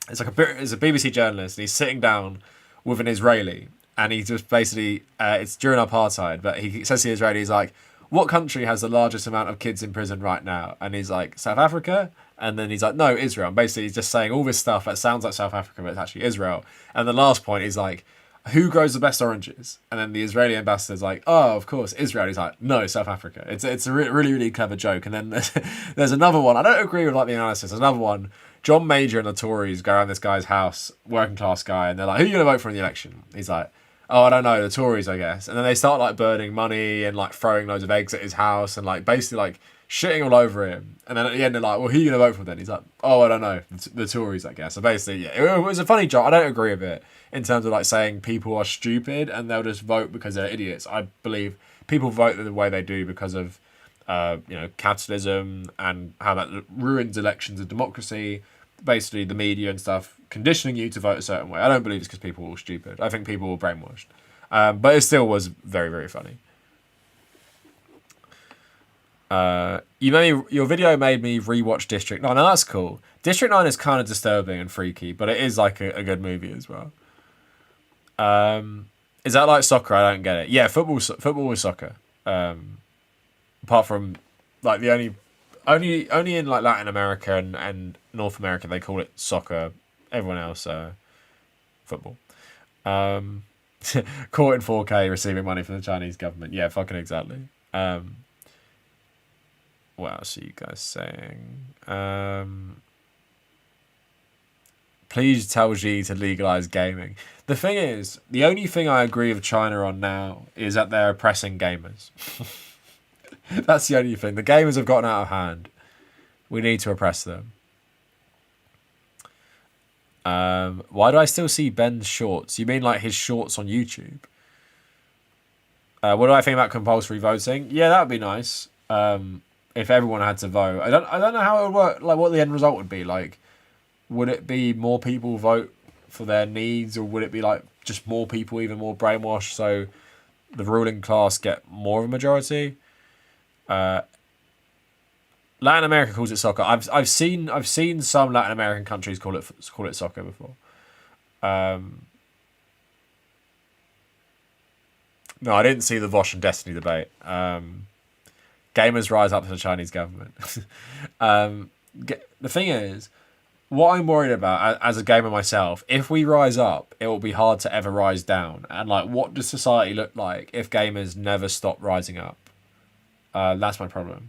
it's a BBC journalist, and he's sitting down with an Israeli, and he just basically it's during apartheid, but he says to the Israeli, he's like, "What country has the largest amount of kids in prison right now?" And he's like, "South Africa." And then he's like, "No, Israel." And basically, he's just saying all this stuff that sounds like South Africa, but it's actually Israel. And the last point is like, "Who grows the best oranges?" And then the Israeli ambassador's like, "Oh, of course, Israel." He's like, "No, South Africa." It's a really clever joke. And then there's another one. I don't agree with like the analysis. There's another one. John Major and the Tories go around this guy's house, working class guy, and they're like, "Who are you gonna vote for in the election?" He's like, "Oh, I don't know, the Tories, I guess." And then they start like burning money and like throwing loads of eggs at his house and like basically like shitting all over him. And then at the end they're like, "Well, who are you gonna vote for then?" He's like, "Oh, I don't know, the Tories, I guess." So basically, yeah, it was a funny joke. I don't agree with it in terms of like saying people are stupid and they'll just vote because they're idiots. I believe people vote the way they do because of capitalism and how that ruins elections and democracy. Basically, the media and stuff conditioning you to vote a certain way. I don't believe it's because people were stupid. I think people were brainwashed. But it still was very, very funny. Your video made me rewatch District 9. Now that's cool. District 9 is kind of disturbing and freaky, but it is like a good movie as well. Is that like soccer? I don't get it. Yeah, football is soccer. Apart from like the only in like Latin America and North America they call it soccer. Everyone else football. Caught in 4K receiving money from the Chinese government. Yeah, fucking exactly. What else are you guys saying? Please tell Xi to legalize gaming. The thing is, the only thing I agree with China on now is that they're oppressing gamers. That's the only thing. The gamers have gotten out of hand. We need to oppress them. Why do I still see Ben's shorts? You mean like his shorts on YouTube? What do I think about compulsory voting? Yeah, that would be nice. If everyone had to vote. I don't know how it would work, like what the end result would be. Like, would it be more people vote for their needs, or would it be like just more people even more brainwashed so the ruling class get more of a majority? Latin America calls it soccer. I've seen some Latin American countries call it soccer before. No, I didn't see the Vosh and Destiny debate. Gamers rise up to the Chinese government. The thing is, what I'm worried about as a gamer myself, if we rise up, it will be hard to ever rise down. And like, what does society look like if gamers never stop rising up? That's my problem.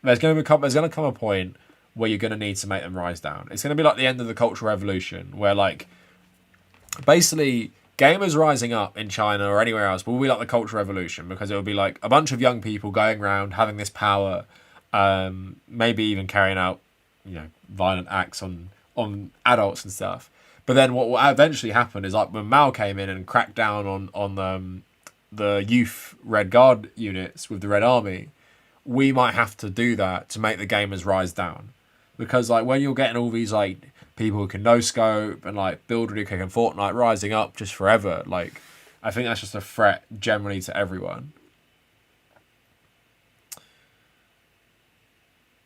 There's going to come a point where you're going to need to make them rise down. It's going to be like the end of the Cultural Revolution, where like basically gamers rising up in China or anywhere else will be like the Cultural Revolution, because it will be like a bunch of young people going around having this power, maybe even carrying out violent acts on adults and stuff. But then what will eventually happen is, like when Mao came in and cracked down on the youth Red Guard units with the Red Army, we might have to do that to make the gamers rise down. Because like when you're getting all these like people who can no scope and like build really quick and Fortnite rising up just forever, like I think that's just a threat generally to everyone.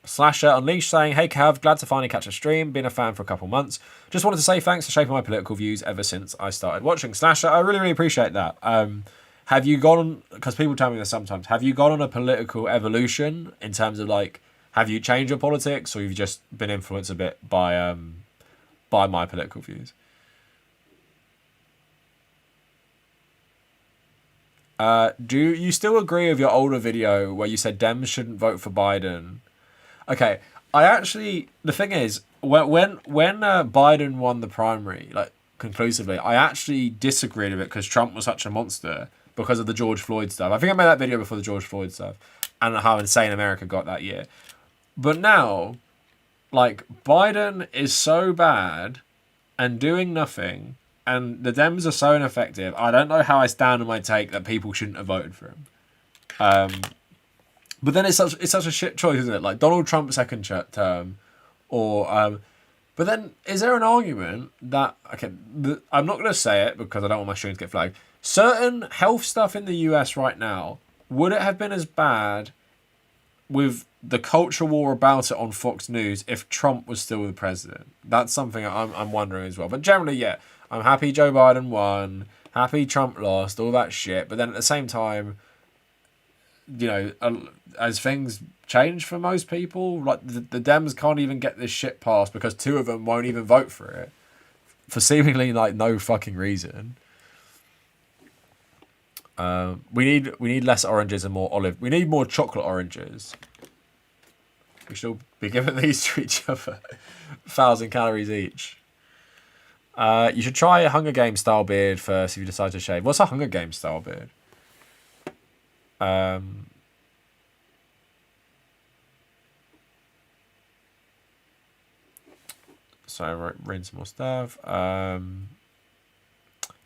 Slasher Unleashed saying, "Hey Cav, glad to finally catch a stream. Been a fan for a couple months. Just wanted to say thanks for shaping my political views ever since I started watching." Slasher, I really, really appreciate that. Have you gone, because people tell me this sometimes, have you gone on a political evolution in terms of like, have you changed your politics, or you've just been influenced a bit by my political views? Do you still agree with your older video where you said Dems shouldn't vote for Biden? Okay, the thing is, when Biden won the primary, like conclusively, I actually disagreed with it because Trump was such a monster because of the George Floyd stuff. I think I made that video before the George Floyd stuff and how insane America got that year. But now, like, Biden is so bad and doing nothing, and the Dems are so ineffective. I don't know how I stand on my take that people shouldn't have voted for him. But then it's such a shit choice, isn't it? Like Donald Trump's second term, or but then is there an argument that I'm not going to say it because I don't want my streams to get flagged. Certain health stuff in the US right now, would it have been as bad with the culture war about it on Fox News if Trump was still the president? That's something I'm wondering as well. But generally, yeah, I'm happy Joe Biden won, happy Trump lost, all that shit. But then at the same time, as things change for most people, like the Dems can't even get this shit passed because two of them won't even vote for it for seemingly like no fucking reason. We need less oranges and more olive. We need more chocolate oranges. We should all be giving these to each other. 1,000 calories each. You should try a Hunger Games style beard first if you decide to shave. What's a Hunger Games style beard? So I read some more stuff.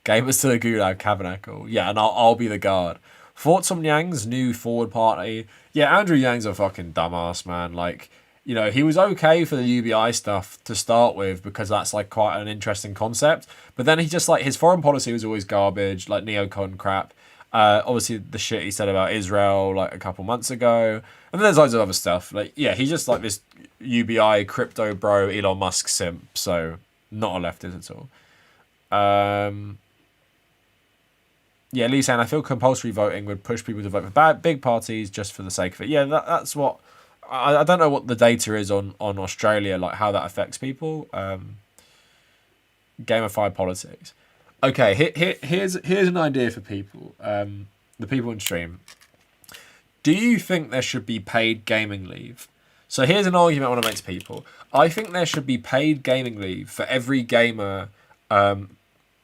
Gamers to the Gulag Kavernacle. Yeah, and I'll be the guard. Thoughts on Yang's new forward party? Yeah, Andrew Yang's a fucking dumbass, man. Like, he was okay for the UBI stuff to start with because that's like quite an interesting concept. But then he just like his foreign policy was always garbage, like neocon crap. Obviously the shit he said about Israel like a couple months ago, and then there's loads of other stuff. Like, yeah, he's just like this UBI crypto bro Elon Musk simp. So not a leftist at all. Yeah, Lee saying, I feel compulsory voting would push people to vote for big parties just for the sake of it. Yeah, that's what... I don't know what the data is on Australia, like how that affects people. Gamified politics. Okay, here's an idea for people. The people in stream. Do you think there should be paid gaming leave? So here's an argument I want to make to people. I think there should be paid gaming leave for every gamer in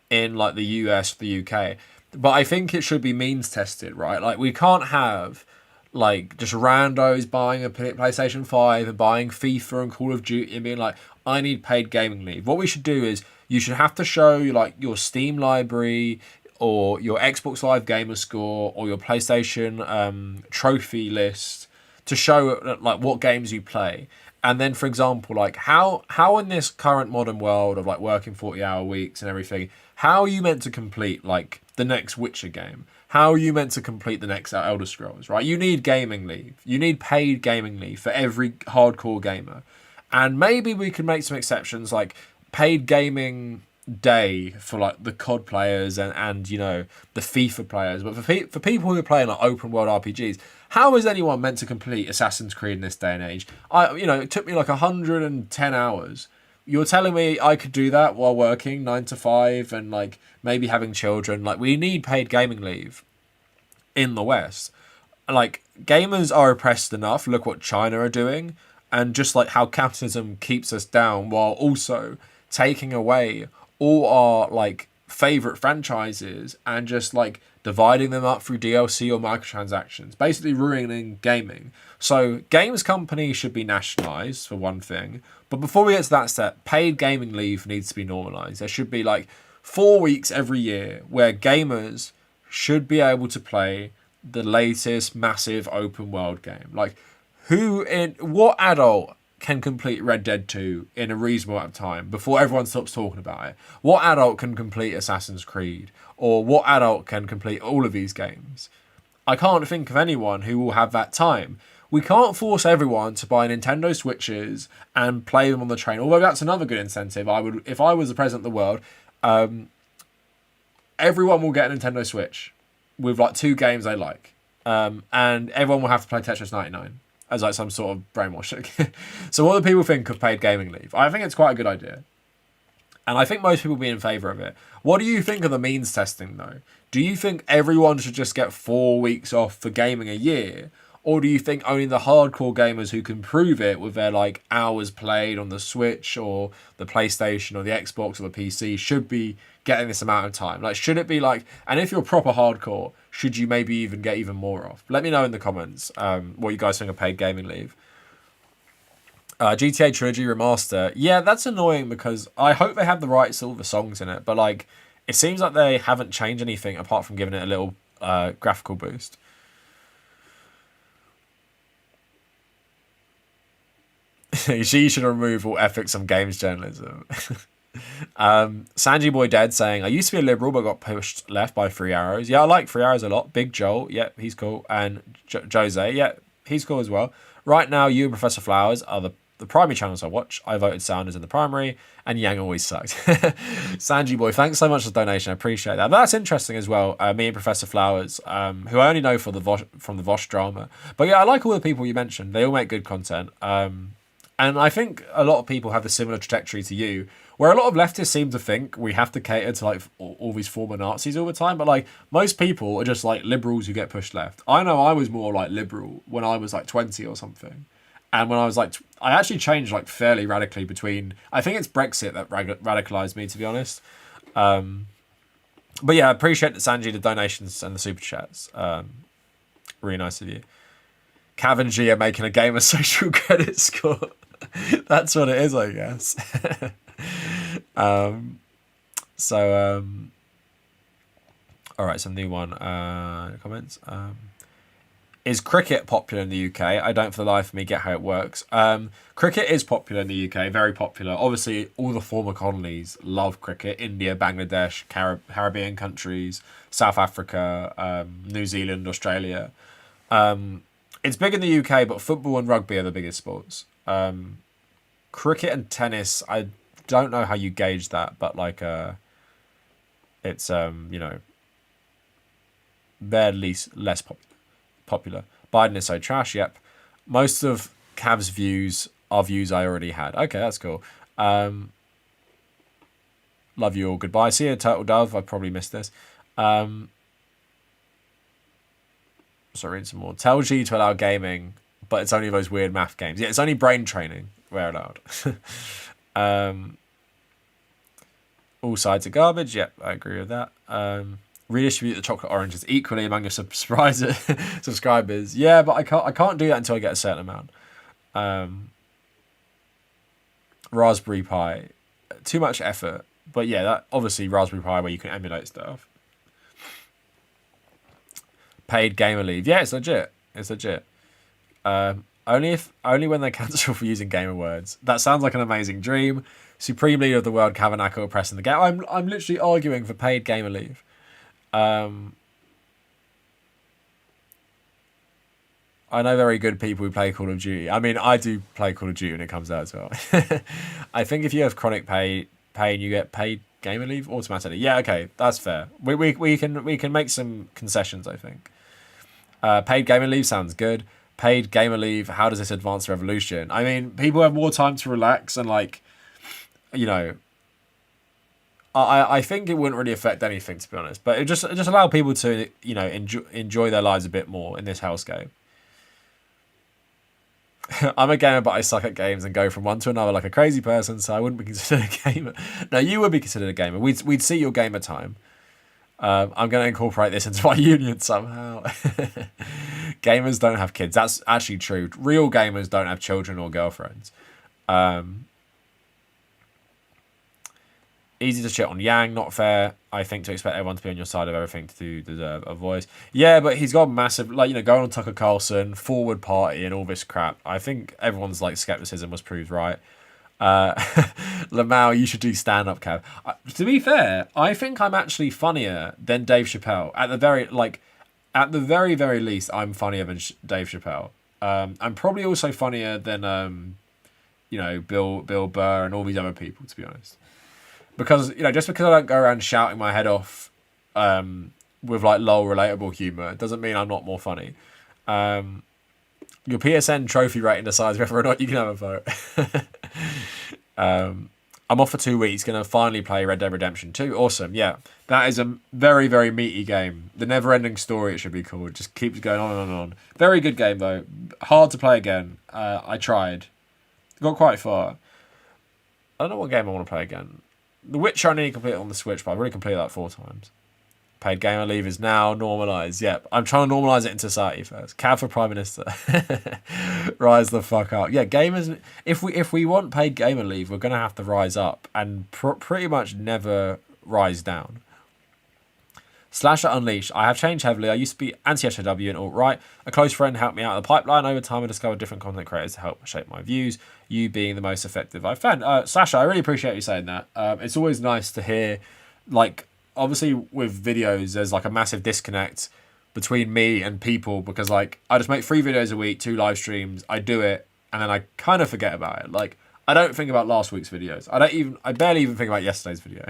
like the US, the UK. But I think it should be means tested, right? Like, we can't have like just randos buying a PlayStation 5 and buying FIFA and Call of Duty and being like, I need paid gaming leave. What we should do is you should have to show like your Steam library or your Xbox Live gamer score or your PlayStation trophy list to show like what games you play. And then, for example, like how in this current modern world of like working 40-hour weeks and everything, how are you meant to complete like the next Witcher game? How are you meant to complete the next Elder Scrolls, right? You need gaming leave. You need paid gaming leave for every hardcore gamer. And maybe we can make some exceptions, like paid gaming day for like the COD players and the FIFA players. But for people who are playing like open world RPGs, how is anyone meant to complete Assassin's Creed in this day and age? It took me like 110 hours. You're telling me I could do that while working 9 to 5 and like maybe having children? Like, we need paid gaming leave in the West. Like, gamers are oppressed enough. Look what China are doing, and just like how capitalism keeps us down while also taking away all our like favorite franchises and just like dividing them up through DLC or microtransactions, basically ruining gaming. So games companies should be nationalized for one thing. But before we get to that step, paid gaming leave needs to be normalized. There should be like 4 weeks every year where gamers should be able to play the latest massive open world game. Like, what adult can complete Red Dead 2 in a reasonable amount of time before everyone stops talking about it? What adult can complete Assassin's Creed? Or what adult can complete all of these games? I can't think of anyone who will have that time. We can't force everyone to buy Nintendo Switches and play them on the train. Although that's another good incentive. If I was the president of the world, everyone will get a Nintendo Switch with like 2 games they like. And everyone will have to play Tetris 99 as like some sort of brainwashing. So what do people think of paid gaming leave? I think it's quite a good idea. And I think most people will be in favour of it. What do you think of the means testing, though? Do you think everyone should just get 4 weeks off for gaming a year? Or do you think only the hardcore gamers who can prove it with their like hours played on the Switch or the PlayStation or the Xbox or the PC should be getting this amount of time? Like, should it be like, and if you're proper hardcore, should you maybe even get even more off? Let me know in the comments what you guys think of paid gaming leave. GTA Trilogy Remaster. Yeah, that's annoying because I hope they have the right sort of songs in it, but like, it seems like they haven't changed anything apart from giving it a little graphical boost. She should remove all ethics of games journalism. Sanji Boy Dead saying, I used to be a liberal but got pushed left by 3 Arrows. Yeah, I like 3 Arrows a lot. Big Joel, yeah, he's cool. And Jose, yeah, he's cool as well. Right now, you and Professor Flowers are the primary channels I watch. I voted Sounders in the primary, and Yang always sucked. Sanji Boy, thanks so much for the donation. I appreciate that. But that's interesting as well. Me and Professor Flowers, who I only know from the Vosh drama. But yeah, I like all the people you mentioned. They all make good content. And I think a lot of people have a similar trajectory to you, where a lot of leftists seem to think we have to cater to like all these former Nazis all the time. But like, most people are just like liberals who get pushed left. I know I was more like liberal when I was like 20 or something. And when I was like, I actually changed like fairly radically between, I think it's Brexit that radicalized me, to be honest. But yeah, I appreciate Sanji, the donations and the super chats. Really nice of you. Cav and G are making a gamer social credit score. That's what it is, I guess. All All right, some new one comments. Is cricket popular in the UK? I don't for the life of me get how it works. Cricket is popular in the UK, very popular. Obviously, all the former colonies love cricket. India, Bangladesh, Caribbean countries, South Africa, New Zealand, Australia. It's big in the UK, but football and rugby are the biggest sports. Cricket and tennis, I don't know how you gauge that, but like it's they're less popular. Biden is so trash. Yep. Most of Cav's views are views I already had. Okay, that's cool. Love you all. Goodbye. See you, Turtle Dove. I probably missed this. So read some more. Tell G to allow gaming, but it's only those weird math games. Yeah, it's only brain training where allowed. All sides are garbage. Yep, I agree with that. Redistribute the chocolate oranges equally among your subscribers. Yeah, but I can't do that until I get a certain amount. Raspberry Pi, too much effort. But yeah, that obviously Raspberry Pi where you can emulate stuff. Paid gamer leave. Yeah, it's legit. It's legit. Only when they cancel for using gamer words. That sounds like an amazing dream. Supreme leader of the world, Kavernacle, pressing the game. I'm literally arguing for paid gamer leave. I know very good people who play Call of Duty. I mean, I do play Call of Duty when it comes out as well. I think if you have chronic pain, you get paid gamer leave automatically. Yeah, okay, that's fair. We can make some concessions, I think. Paid gamer leave sounds good. Paid gamer leave, how does this advance the revolution? I mean, people have more time to relax and like, I think it wouldn't really affect anything, to be honest. But it just allow people to, enjoy their lives a bit more in this hellscape. I'm a gamer, but I suck at games and go from one to another like a crazy person, so I wouldn't be considered a gamer. No, you would be considered a gamer. We'd see your gamer time. I'm going to incorporate this into my union somehow. Gamers don't have kids. That's actually true. Real gamers don't have children or girlfriends. Easy to shit on Yang, not fair. I think to expect everyone to be on your side of everything to deserve a voice. Yeah, but he's got massive, going on Tucker Carlson, forward party and all this crap. I think everyone's skepticism was proved right. Lamau, you should do stand-up, Cav. To be fair, I think I'm actually funnier than Dave Chappelle. At the very, very least, I'm funnier than Dave Chappelle. I'm probably also funnier than, Bill Burr and all these other people, to be honest. Because, just because I don't go around shouting my head off with, lol, relatable humour, doesn't mean I'm not more funny. Your PSN trophy rating decides whether or not you can have a vote. I'm off for 2 weeks, going to finally play Red Dead Redemption 2. Awesome, yeah. That is a very, very meaty game. The never-ending story, it should be called. It just keeps going on and on and on. Very good game, though. Hard to play again. I tried. Got quite far. I don't know what game I want to play again. The Witcher I need to complete on the Switch, but I've already completed that 4 times. Paid gamer leave is now normalised. Yep, I'm trying to normalise it in society first. Cav for Prime Minister. Rise the fuck up. Yeah, gamers. If we want paid gamer leave, we're gonna have to rise up and pretty much never rise down. Slasher Unleashed. I have changed heavily. I used to be anti-SJW and alt-right. A close friend helped me out of the pipeline. Over time, I discovered different content creators to help shape my views. You being the most effective I've found. Slasher, I really appreciate you saying that. It's always nice to hear, obviously with videos, there's a massive disconnect between me and people because I just make 3 videos a week, 2 live streams. I do it and then I kind of forget about it. I don't think about last week's videos. I barely even think about yesterday's video.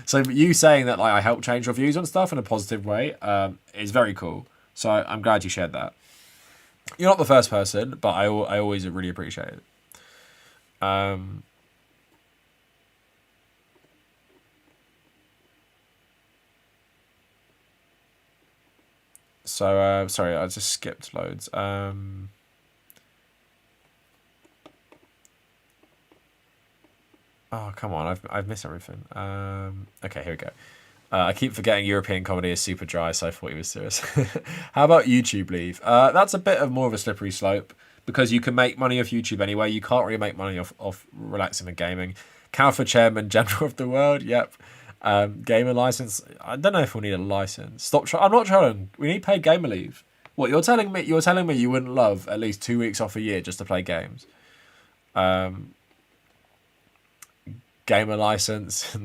So you saying that I helped change your views on stuff in a positive way is very cool. So I'm glad you shared that. You're not the first person, but I always really appreciate it. So sorry, I just skipped loads. Oh, come on, I've missed everything. Okay, here we go. I keep forgetting European comedy is super dry, so I thought he was serious. How about YouTube leave? That's a bit of more of a slippery slope because you can make money off YouTube anyway. You can't really make money off relaxing and gaming. Cal for chairman general of the world, yep. Gamer license. I don't know if we'll need a license. I'm not trolling. We need paid gamer leave. What you're telling me? You're telling me you wouldn't love at least 2 weeks off a year just to play games. Gamer license.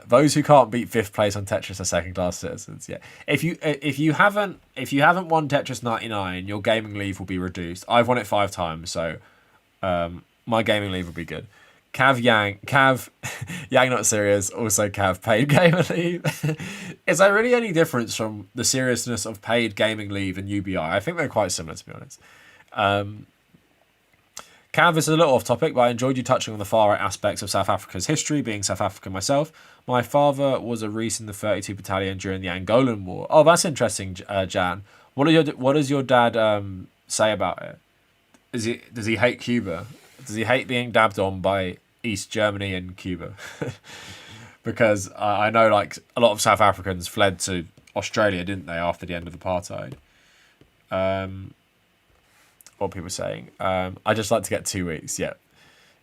Those who can't beat 5th place on Tetris are second-class citizens. Yeah. If you haven't won Tetris 99, your gaming leave will be reduced. I've won it 5 times, so my gaming leave will be good. Yang not serious. Also Cav paid gamer leave. Is there really any difference from the seriousness of paid gaming leave and UBI? I think they're quite similar, to be honest. Cav, this is a little off topic, but I enjoyed you touching on the far right aspects of South Africa's history, being South African myself. My father was a Reese in the 32 Battalion during the Angolan War. Oh, that's interesting, Jan. What does your dad say about it? Does he hate Cuba? Does he hate being dabbed on by East Germany and Cuba? Because I know like a lot of South Africans fled to Australia, didn't they, after the end of apartheid? What people are saying. I just like to get 2 weeks. Yeah.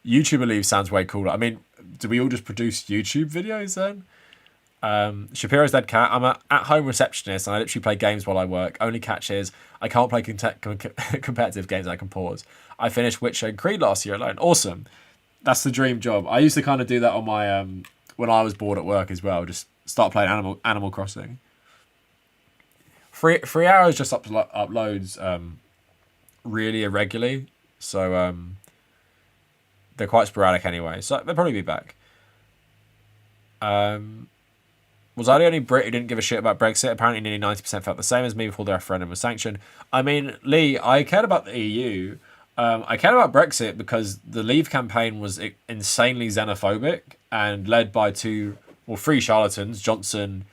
YouTuber leave sounds way cooler. I mean, do we all just produce YouTube videos then? Shapiro's dead cat. I'm an at-home receptionist and I literally play games while I work. Only catch is I can't play competitive games I can pause. I finished Witcher and Creed last year alone. Awesome. That's the dream job. I used to kind of do that on my when I was bored at work as well. Just start playing Animal Crossing. 3 hours just uploads really irregularly, so they're quite sporadic anyway. So they'll probably be back. Was I the only Brit who didn't give a shit about Brexit? Apparently nearly 90% felt the same as me before the referendum was sanctioned. I mean, Lee, I cared about the EU. I cared about Brexit because the Leave campaign was insanely xenophobic and led by 3 charlatans, Johnson.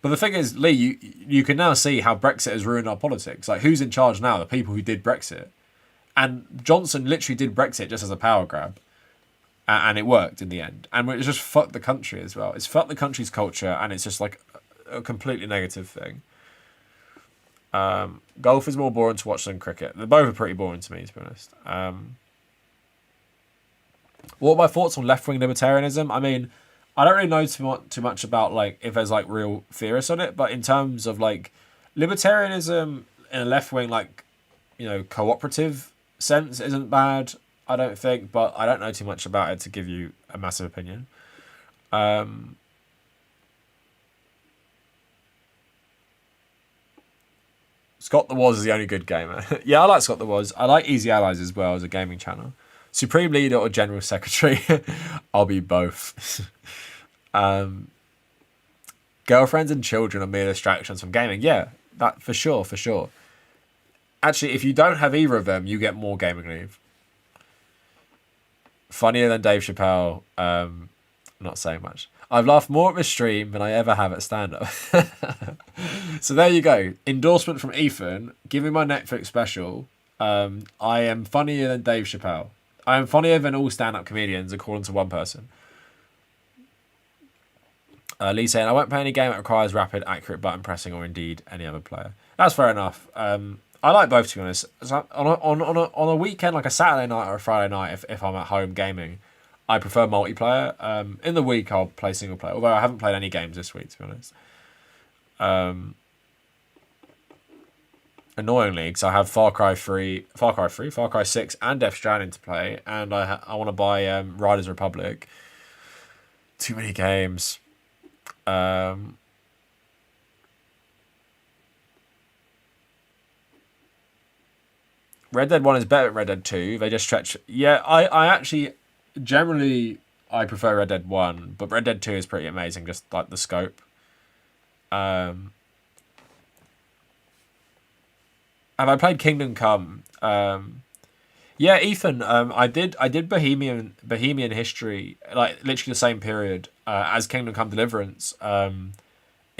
But the thing is, Lee, you can now see how Brexit has ruined our politics. Like, who's in charge now? The people who did Brexit. And Johnson literally did Brexit just as a power grab. And it worked in the end. And it just fucked the country as well. It's fucked the country's culture, and it's just like a completely negative thing. Golf is more boring to watch than cricket. They both are pretty boring to me, to be honest. What are my thoughts on left-wing libertarianism? I mean, I don't really know too much about like if there's like real theorists on it, but in terms of like libertarianism in a left-wing like cooperative sense isn't bad, I don't think, but I don't know too much about it to give you a massive opinion. Scott the Woz is the only good gamer. Yeah, I like Scott the Woz. I like Easy Allies as well as a gaming channel. Supreme Leader or General Secretary? I'll be both. Girlfriends and children are mere distractions from gaming. Yeah, that for sure. Actually, if you don't have either of them, you get more gaming leave. Funnier than Dave Chappelle. Not saying much. I've laughed more at this stream than I ever have at stand-up. So there you go. Endorsement from Ethan. Give me my Netflix special. I am funnier than Dave Chappelle. I am funnier than all stand-up comedians, according to one person. Lee saying, I won't play any game that requires rapid, accurate button pressing or indeed any other player. That's fair enough. I like both, to be honest. So on a weekend, like a Saturday night or a Friday night, if I'm at home gaming, I prefer multiplayer. In the week, I'll play single player, although I haven't played any games this week, to be honest. Annoyingly, because I have Far Cry 6, and Death Stranding to play, and I want to buy Riders Republic. Too many games. Red Dead 1 is better than Red Dead 2. They just stretch. Yeah, I actually, generally, I prefer Red Dead 1, but Red Dead 2 is pretty amazing, just like the scope. Have I played Kingdom Come? Yeah, Ethan, I did Bohemian History, like literally the same period as Kingdom Come Deliverance in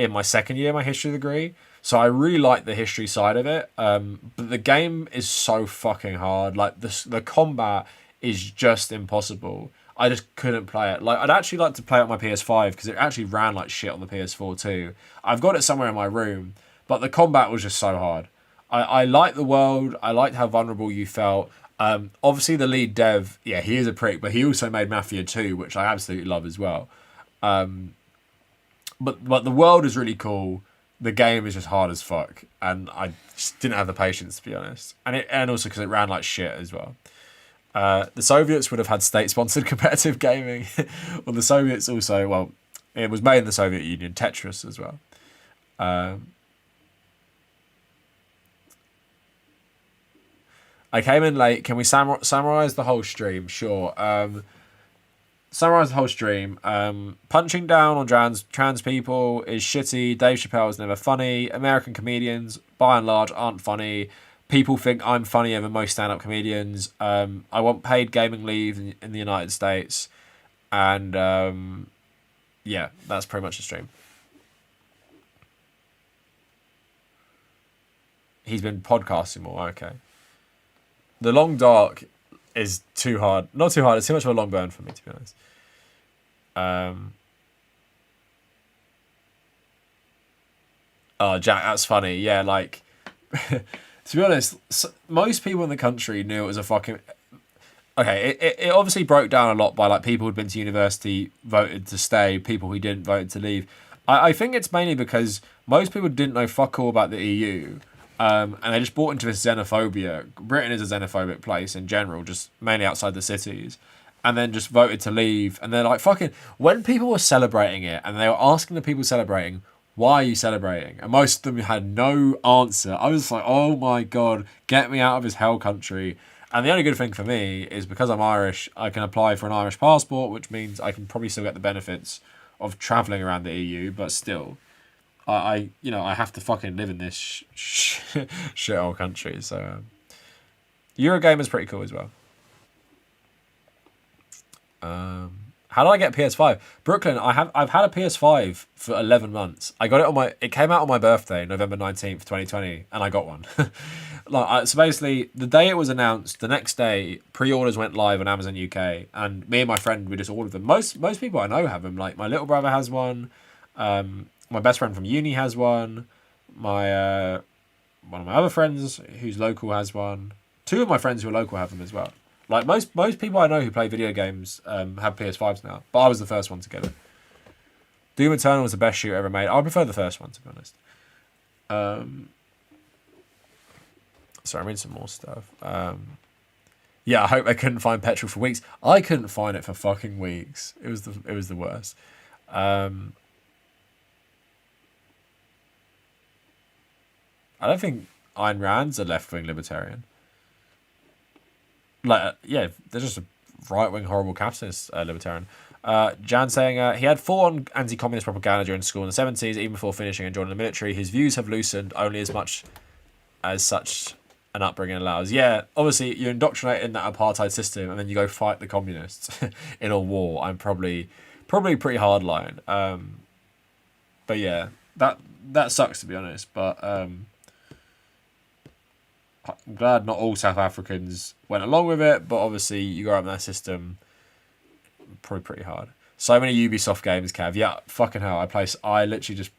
my second year of my history degree. So I really like the history side of it. But the game is so fucking hard. Like the combat is just impossible. I just couldn't play it. Like I'd actually like to play it on my PS5 because it actually ran like shit on the PS4 too. I've got it somewhere in my room, but the combat was just so hard. I liked the world. I liked how vulnerable you felt. Obviously, the lead dev, yeah, he is a prick, but he also made Mafia 2, which I absolutely love as well. but the world is really cool. The game is just hard as fuck, and I just didn't have the patience, to be honest. And also because it ran like shit as well. The Soviets would have had state-sponsored competitive gaming. Well, the Soviets also, well, it was made in the Soviet Union, Tetris as well. I came in late. Can we summarize the whole stream? Sure. Summarize the whole stream. Punching down on trans people is shitty. Dave Chappelle is never funny. American comedians, by and large, aren't funny. People think I'm funnier than most stand-up comedians. I want paid gaming leave in the United States. And, yeah, that's pretty much the stream. He's been podcasting more, okay. The Long Dark is too hard. Not too hard, it's too much of a long burn for me, to be honest. Oh, Jack, that's funny. Yeah, like... to be honest, most people in the country knew it was a fucking... Okay, it obviously broke down a lot by like people who'd been to university, voted to stay, people who didn't vote to leave. I think it's mainly because most people didn't know fuck all about the EU, and they just bought into this xenophobia. Britain is a xenophobic place in general, just mainly outside the cities, and then just voted to leave. And they're like, fucking... When people were celebrating it, and they were asking the people celebrating, why are you celebrating? And most of them had no answer. I was like, oh my God, get me out of this hell country. And the only good thing for me is because I'm Irish, I can apply for an Irish passport, which means I can probably still get the benefits of travelling around the EU, but still, I have to fucking live in this shithole country. So, Eurogamer's pretty cool as well. How did I get PS5? Brooklyn, I've had a PS5 for 11 months. I got it it came out on my birthday, November 19th, 2020, and I got one. So basically, the day it was announced, the next day, pre-orders went live on Amazon UK, and me and my friend, we just ordered them. Most people I know have them. Like, my little brother has one, my best friend from uni has one, one of my other friends who's local has one. Two of my friends who are local have them as well. Like, most people I know who play video games have PS5s now, but I was the first one to get it. Doom Eternal was the best shooter ever made. I prefer the first one, to be honest. Sorry, I'm reading some more stuff. Yeah, I hope I couldn't find petrol for weeks. I couldn't find it for fucking weeks. It was the worst. I don't think Ayn Rand's a left-wing libertarian. Like, yeah, they're just a right-wing, horrible capitalist libertarian. Jan saying he had full-on anti-communist propaganda during school in the 70s, even before finishing and joining the military. His views have loosened only as much as such an upbringing allows. Yeah, obviously, you're indoctrinated in that apartheid system, and then you go fight the communists in a war. I'm probably pretty hardline. But yeah, that sucks, to be honest. But I'm glad not all South Africans went along with it, but obviously you grow up in that system, probably pretty hard. So many Ubisoft games, Cav. Yeah, fucking hell. I literally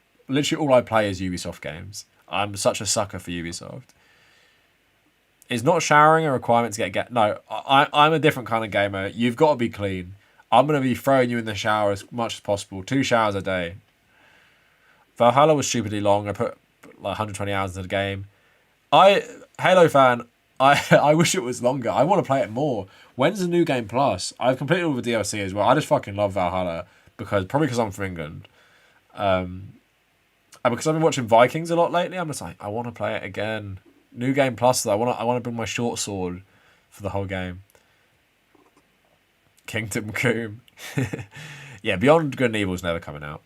all I play is Ubisoft games. I'm such a sucker for Ubisoft. Is not showering a requirement to get... No, I'm a different kind of gamer. You've got to be clean. I'm going to be throwing you in the shower as much as possible. 2 showers a day. Valhalla was stupidly long. I put like 120 hours into the game. Halo fan, I wish it was longer. I want to play it more. When's the new game plus? I've completed all the DLC as well. I just fucking love Valhalla because I'm from England. And because I've been watching Vikings a lot lately, I'm just like, I want to play it again. New game plus, though. I want to bring my short sword for the whole game. Kingdom Come. Yeah, Beyond Good and Evil's never coming out.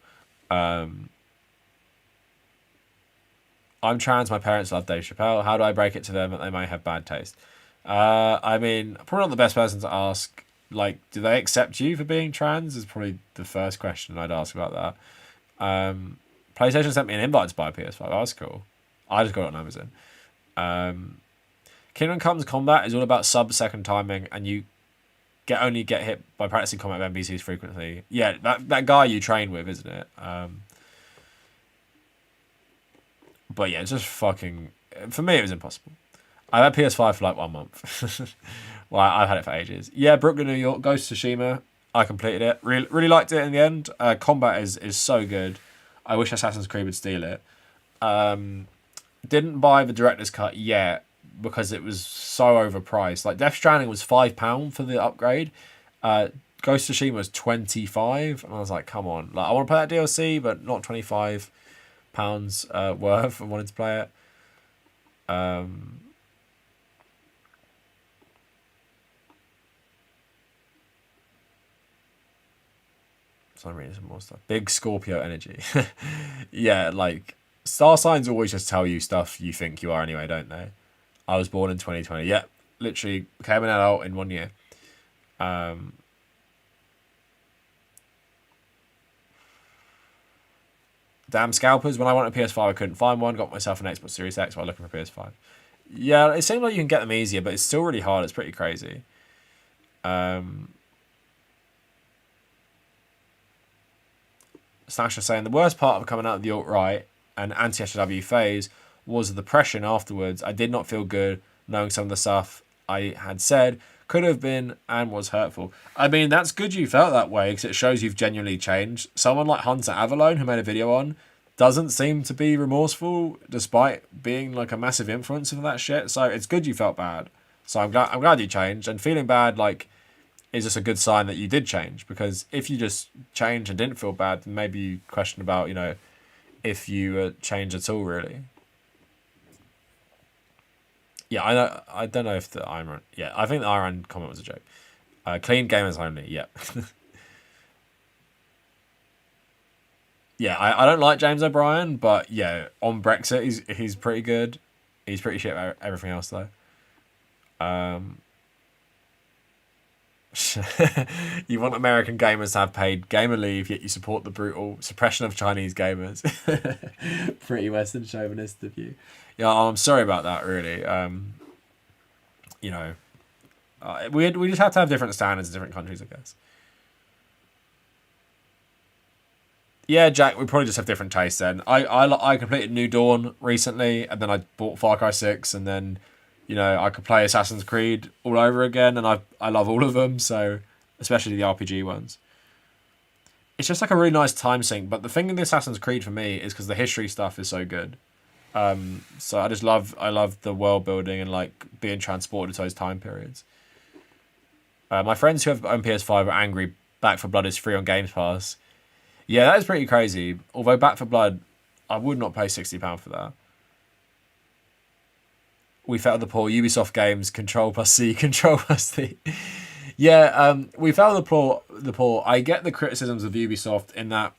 I'm trans, my parents love Dave Chappelle. How do I break it to them that they may have bad taste? I mean, probably not the best person to ask. Like, do they accept you for being trans? Is probably the first question I'd ask about that. PlayStation sent me an invite to buy a PS5. Oh, that's cool. I just got it on Amazon. Kingdom Come's combat is all about sub-second timing, and you only get hit by practicing combat with NPCs frequently. Yeah, that guy you train with, isn't it? But yeah, it's just fucking... For me, it was impossible. I've had PS5 for like 1 month. Well, I've had it for ages. Yeah, Brooklyn, New York, Ghost of Tsushima. I completed it. Really liked it in the end. Combat is so good. I wish Assassin's Creed would steal it. Didn't buy the director's cut yet because it was so overpriced. Like Death Stranding was £5 for the upgrade. Ghost of Tsushima was 25, and I was like, come on, like I want to play that DLC, but not £25 worth. I wanted to play it. So I'm reading some more stuff. Big Scorpio energy. Yeah, like star signs always just tell you stuff you think you are anyway, don't they? I was born in 2020. Yeah, literally became an adult in 1 year. Damn scalpers. When I wanted a PS5, I couldn't find one. Got myself an Xbox Series X while looking for a PS5. Yeah, it seems like you can get them easier, but it's still really hard. It's pretty crazy. Snatcher saying, the worst part of coming out of the alt-right and anti-SJW phase was the depression afterwards. I did not feel good knowing some of the stuff I had said could have been and was hurtful. I mean, that's good you felt that way because it shows you've genuinely changed. Someone like Hunter Avalone, who made a video on, doesn't seem to be remorseful despite being like a massive influence of that shit. So it's good you felt bad. So I'm glad you changed, and feeling bad like is just a good sign that you did change, because if you just changed and didn't feel bad, then maybe you question about, you know, if you changed at all, really. Yeah, I don't know if the Iron... Yeah, I think the Iron comment was a joke. Clean gamers only, yeah. Yeah, I don't like James O'Brien, but yeah, on Brexit, he's pretty good. He's pretty shit about everything else, though. You want American gamers to have paid gamer leave, yet you support the brutal suppression of Chinese gamers. Pretty Western chauvinist of you. Yeah, I'm sorry about that, really. You know, we just have to have different standards in different countries, I guess. Yeah, Jack, we probably just have different tastes then. I completed New Dawn recently, and then I bought Far Cry 6, and then, you know, I could play Assassin's Creed all over again, and I love all of them, so especially the RPG ones. It's just like a really nice time sink, but the thing with the Assassin's Creed for me is because the history stuff is so good. So I love the world building and like being transported to those time periods. My friends who have owned PS5 are angry Back for Blood is free on Games Pass. Yeah, that is pretty crazy. Although Back for Blood, I would not pay £60 for that. We failed the poor Ubisoft games, Control plus C, Control plus D. Yeah, we failed the poor. I get the criticisms of Ubisoft in that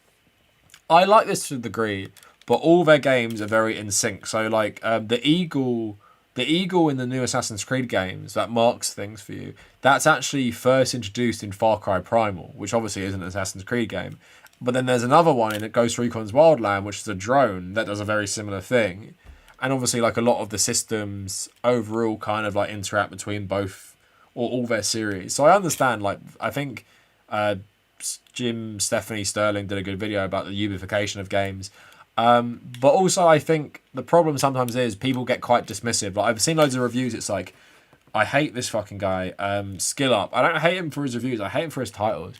I like this to a degree, but all their games are very in sync. So like the eagle in the new Assassin's Creed games that marks things for you, that's actually first introduced in Far Cry Primal, which obviously isn't an Assassin's Creed game. But then there's another one in Ghost Recon's Wildland, which is a drone that does a very similar thing. And obviously, like, a lot of the systems overall kind of like interact between both or all their series. So I understand, like, I think Stephanie Sterling did a good video about the ubification of games. But also I think the problem sometimes is people get quite dismissive. Like, I've seen loads of reviews. It's like, I hate this fucking guy. Skill Up. I don't hate him for his reviews. I hate him for his titles.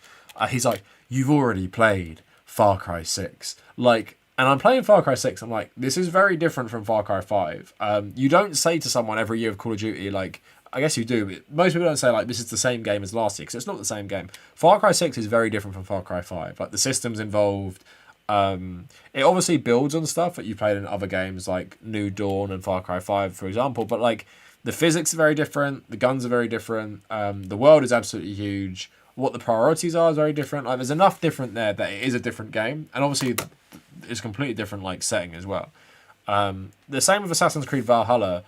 He's like, you've already played Far Cry 6. Like, and I'm playing Far Cry 6. I'm like, this is very different from Far Cry 5. You don't say to someone every year of Call of Duty, like, I guess you do, but most people don't say, like, this is the same game as last year, because it's not the same game. Far Cry 6 is very different from Far Cry 5. Like, the systems involved, it obviously builds on stuff that you've played in other games, like New Dawn and Far Cry 5, for example, but, like, the physics are very different, the guns are very different, the world is absolutely huge, what the priorities are is very different. Like, there's enough different there that it is a different game, and obviously it's a completely different, like, setting as well. The same with Assassin's Creed Valhalla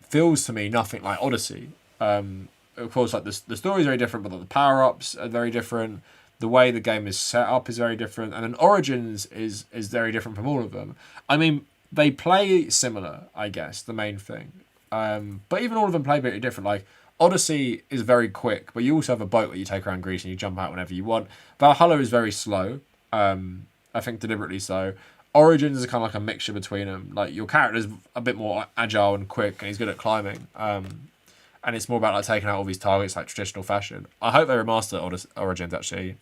feels to me nothing like Odyssey. Of course, like, the story is very different, but the power-ups are very different. The way the game is set up is very different, and then Origins is very different from all of them. I mean, they play similar, I guess, the main thing. But even all of them play very different. Like, Odyssey is very quick, but you also have a boat where you take around Greece and you jump out whenever you want. Valhalla is very slow. I think deliberately so. Origins is kind of like a mixture between them. Like, your character's a bit more agile and quick, and he's good at climbing. And it's more about, like, taking out all these targets like traditional fashion. I hope they remaster Origins, actually.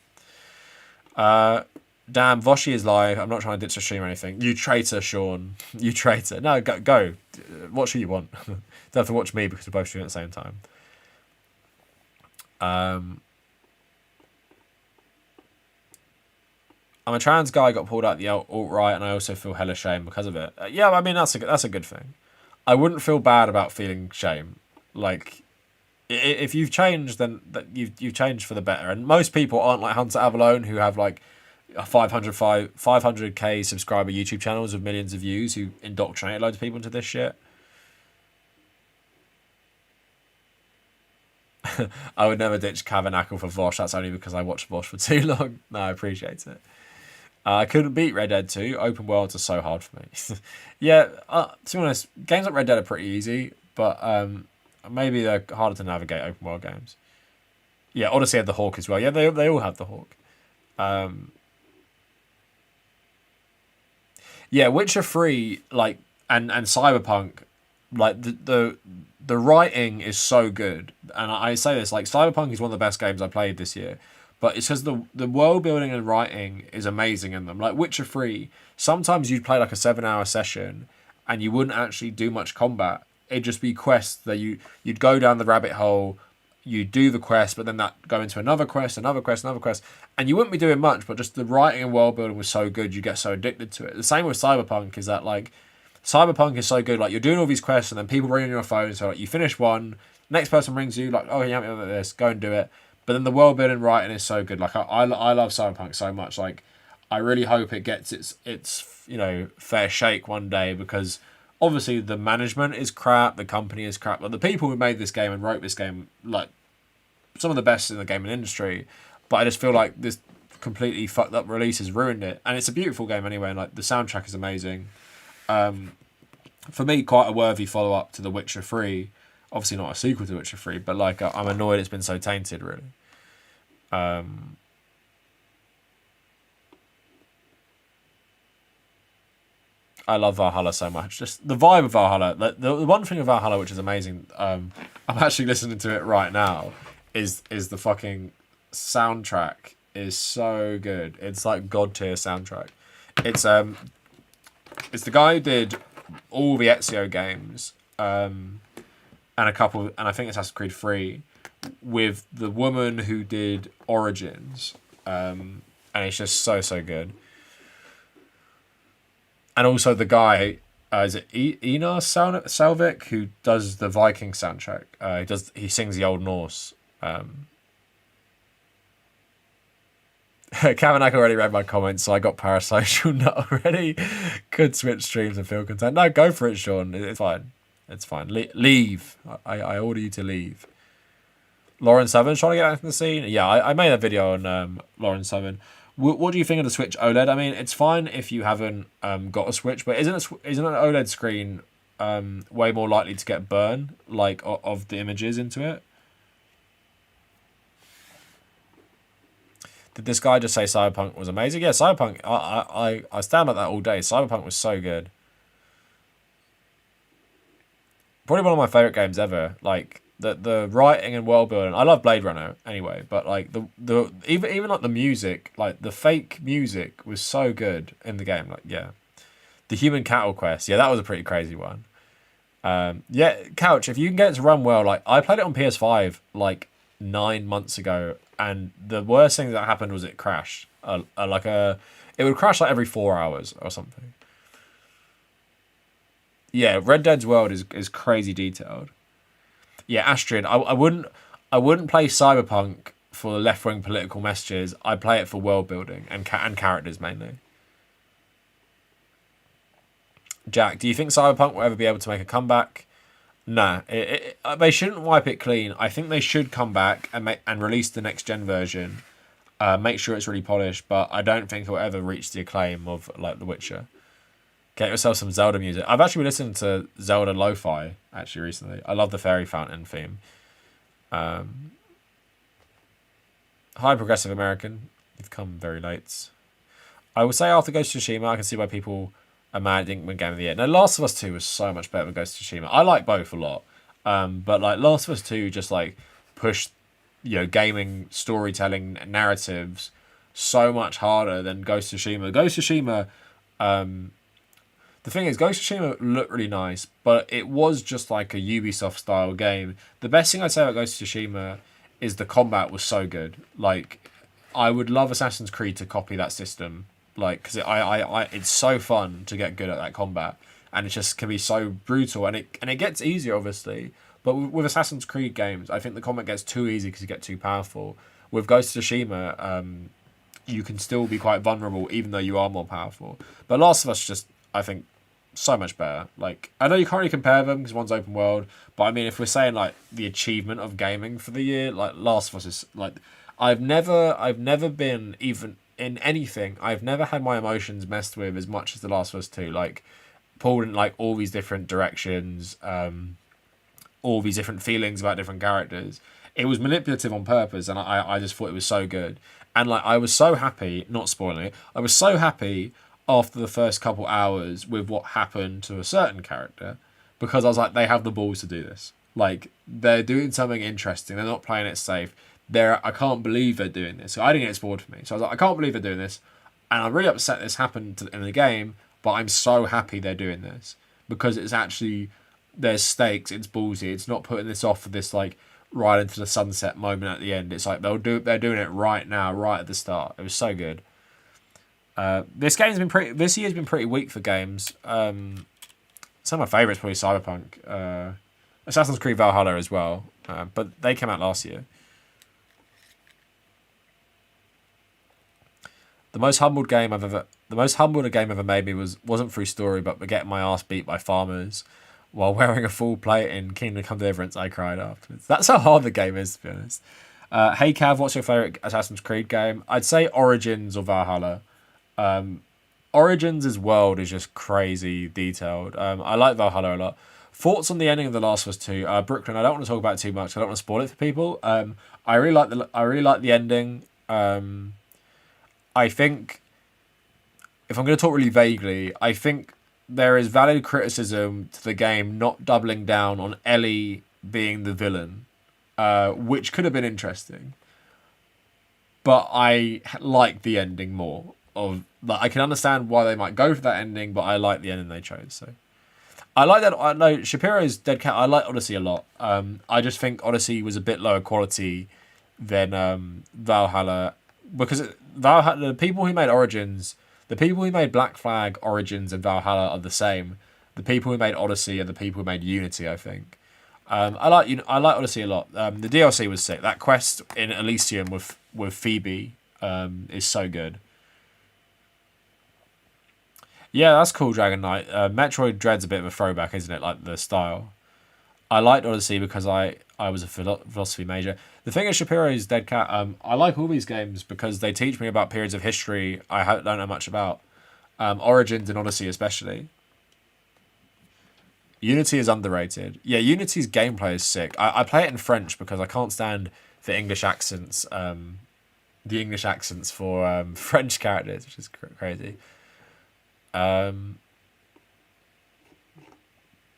Damn, Voshi is live. I'm not trying to ditch the stream or anything. You traitor, Sean. You traitor. No, go. Watch who you want. Don't have to watch me because we're both streaming at the same time. I'm a trans guy, got pulled out the alt-right, and I also feel hella shame because of it. Yeah, I mean, that's a good thing. I wouldn't feel bad about feeling shame. Like, if you've changed, then you've changed for the better. And most people aren't like Hunter Avalone, who have like a 500k subscriber YouTube channels with millions of views, who indoctrinate loads of people into this shit. I would never ditch Kavernacle for Vosh. That's only because I watched Vosh for too long. No, I appreciate it. I couldn't beat Red Dead 2. Open worlds are so hard for me. Yeah, to be honest, games like Red Dead are pretty easy, but maybe they're harder to navigate open world games. Yeah, Odyssey had the Hawk as well. Yeah, they all have the Hawk. Yeah, Witcher 3, like, and Cyberpunk, like, the writing is so good. And I say this, like, Cyberpunk is one of the best games I played this year. But it says the world building and writing is amazing in them. Like Witcher 3, sometimes you'd play like a 7-hour session and you wouldn't actually do much combat. It'd just be quests that you'd go down the rabbit hole, you'd do the quest, but then that go into another quest, and you wouldn't be doing much, but just the writing and world building was so good, you get so addicted to it. The same with Cyberpunk is that, like, Cyberpunk is so good, like, you're doing all these quests and then people ring on your phone, so like, you finish one, next person rings you, like, oh, yeah, I'm this, go and do it. But then the world building writing is so good. Like I love Cyberpunk so much. Like I really hope it gets its fair shake one day, because obviously the management is crap, the company is crap. Like the people who made this game and wrote this game, like some of the best in the gaming industry. But I just feel like this completely fucked up release has ruined it. And it's a beautiful game anyway. And like the soundtrack is amazing. For me, quite a worthy follow up to The Witcher 3. Obviously not a sequel to Witcher 3, but like I'm annoyed it's been so tainted, really. I love Valhalla so much. Just the vibe of Valhalla. The one thing of Valhalla which is amazing, I'm actually listening to it right now, is the fucking soundtrack is so good. It's like god tier soundtrack. It's the guy who did all the Ezio games, and I think it's Assassin's Creed 3, with the woman who did Origins, and it's just so good. And also the guy, is it Einar Selvik, who does the Viking soundtrack? He sings the Old Norse. Kavernacle already read my comments, so I got parasocial nut already. Could switch streams and feel content. No, go for it, Sean. It's fine. It's fine. Leave. I order you to leave. Lauren Southern's trying to get back in the scene. Yeah, I made a video on Lauren Southern. What do you think of the Switch OLED? I mean, it's fine if you haven't got a Switch, but isn't an OLED screen way more likely to get burn, like, of the images into it? Did this guy just say Cyberpunk was amazing? Yeah, Cyberpunk, I stand by that all day. Cyberpunk was so good. Probably one of my favourite games ever. Like, the writing and world building. I love Blade Runner anyway, but like the even like the music, like the fake music was so good in the game. Like, yeah. The Human Cattle Quest. Yeah, that was a pretty crazy one. Yeah, Couch, if you can get it to run well, like I played it on PS5 like 9 months ago, and the worst thing that happened was it crashed. It would crash like every 4 hours or something. Yeah, Red Dead's world is crazy detailed. Yeah, Astrid, I wouldn't play Cyberpunk for the left wing political messages. I play it for world building and characters mainly. Jack, do you think Cyberpunk will ever be able to make a comeback? Nah, they shouldn't wipe it clean. I think they should come back and release the next gen version. Make sure it's really polished, but I don't think it'll ever reach the acclaim of like The Witcher. Get yourself some Zelda music. I've actually been listening to Zelda lo-fi actually recently. I love the fairy fountain theme. Hi, Progressive American. You've come very late. I will say after Ghost of Tsushima, I can see why people are mad it didn't win Game of the Year. Now, Last of Us 2 was so much better than Ghost of Tsushima. I like both a lot. But like Last of Us 2 just like pushed, gaming, storytelling, narratives so much harder than Ghost of Tsushima. Ghost of Tsushima, the thing is, Ghost of Tsushima looked really nice, but it was just like a Ubisoft style game. The best thing I'd say about Ghost of Tsushima is the combat was so good. Like, I would love Assassin's Creed to copy that system. Like, because it's so fun to get good at that combat, and it just can be so brutal, and it gets easier, obviously. But with Assassin's Creed games, I think the combat gets too easy because you get too powerful. With Ghost of Tsushima, you can still be quite vulnerable, even though you are more powerful. But Last of Us just, I think, so much better. Like, I know you can't really compare them because one's open world, but I mean, if we're saying like the achievement of gaming for the year, like Last of Us is like, I've never been even in anything. I've never had my emotions messed with as much as The Last of Us 2. Like, pulled in like all these different directions, all these different feelings about different characters. It was manipulative on purpose, and I just thought it was so good. And like, I was so happy, not spoiling it, I was so happy after the first couple hours with what happened to a certain character, because I was like, they have the balls to do this. Like, they're doing something interesting. They're not playing it safe. I can't believe they're doing this. So I didn't get spoiled for me. So I was like, I can't believe they're doing this. And I'm really upset this happened in the game, but I'm so happy they're doing this, because it's actually, there's stakes, it's ballsy. It's not putting this off for this like right into the sunset moment at the end. It's like they're doing it right now, right at the start. It was so good. This year's been pretty weak for games. Some of my favourites probably Cyberpunk, Assassin's Creed Valhalla as well, but they came out last year. The most humbled a game ever made me wasn't through story, but getting my ass beat by farmers while wearing a full plate in Kingdom Come Deliverance. I cried afterwards. That's how hard the game is, to be honest. Hey Cav, what's your favourite Assassin's Creed game? I'd say Origins or Valhalla. Origins' world is just crazy detailed. I like Valhalla a lot. Thoughts on the ending of The Last of Us 2? Brooklyn, I don't want to talk about it too much. I don't want to spoil it for people. I really like the ending. I think, if I'm going to talk really vaguely, I think there is valid criticism to the game not doubling down on Ellie being the villain, which could have been interesting. But I like the ending more. I can understand why they might go for that ending, but I like the ending they chose. So I like that. I know Shapiro's Dead Cat. I like Odyssey a lot. I just think Odyssey was a bit lower quality than Valhalla, because Valhalla, the people who made Origins, the people who made Black Flag, Origins, and Valhalla are the same. The people who made Odyssey are the people who made Unity, I think. I like Odyssey a lot. The DLC was sick. That quest in Elysium with Phoebe is so good. Yeah, that's cool, Dragon Knight. Metroid Dread's a bit of a throwback, isn't it? Like, the style. I liked Odyssey because I was a philosophy major. The thing is, Shapiro's Dead Cat, I like all these games because they teach me about periods of history I don't know much about. Origins and Odyssey especially. Unity is underrated. Yeah, Unity's gameplay is sick. I play it in French because I can't stand the English accents. The English accents for French characters, which is crazy. Alright,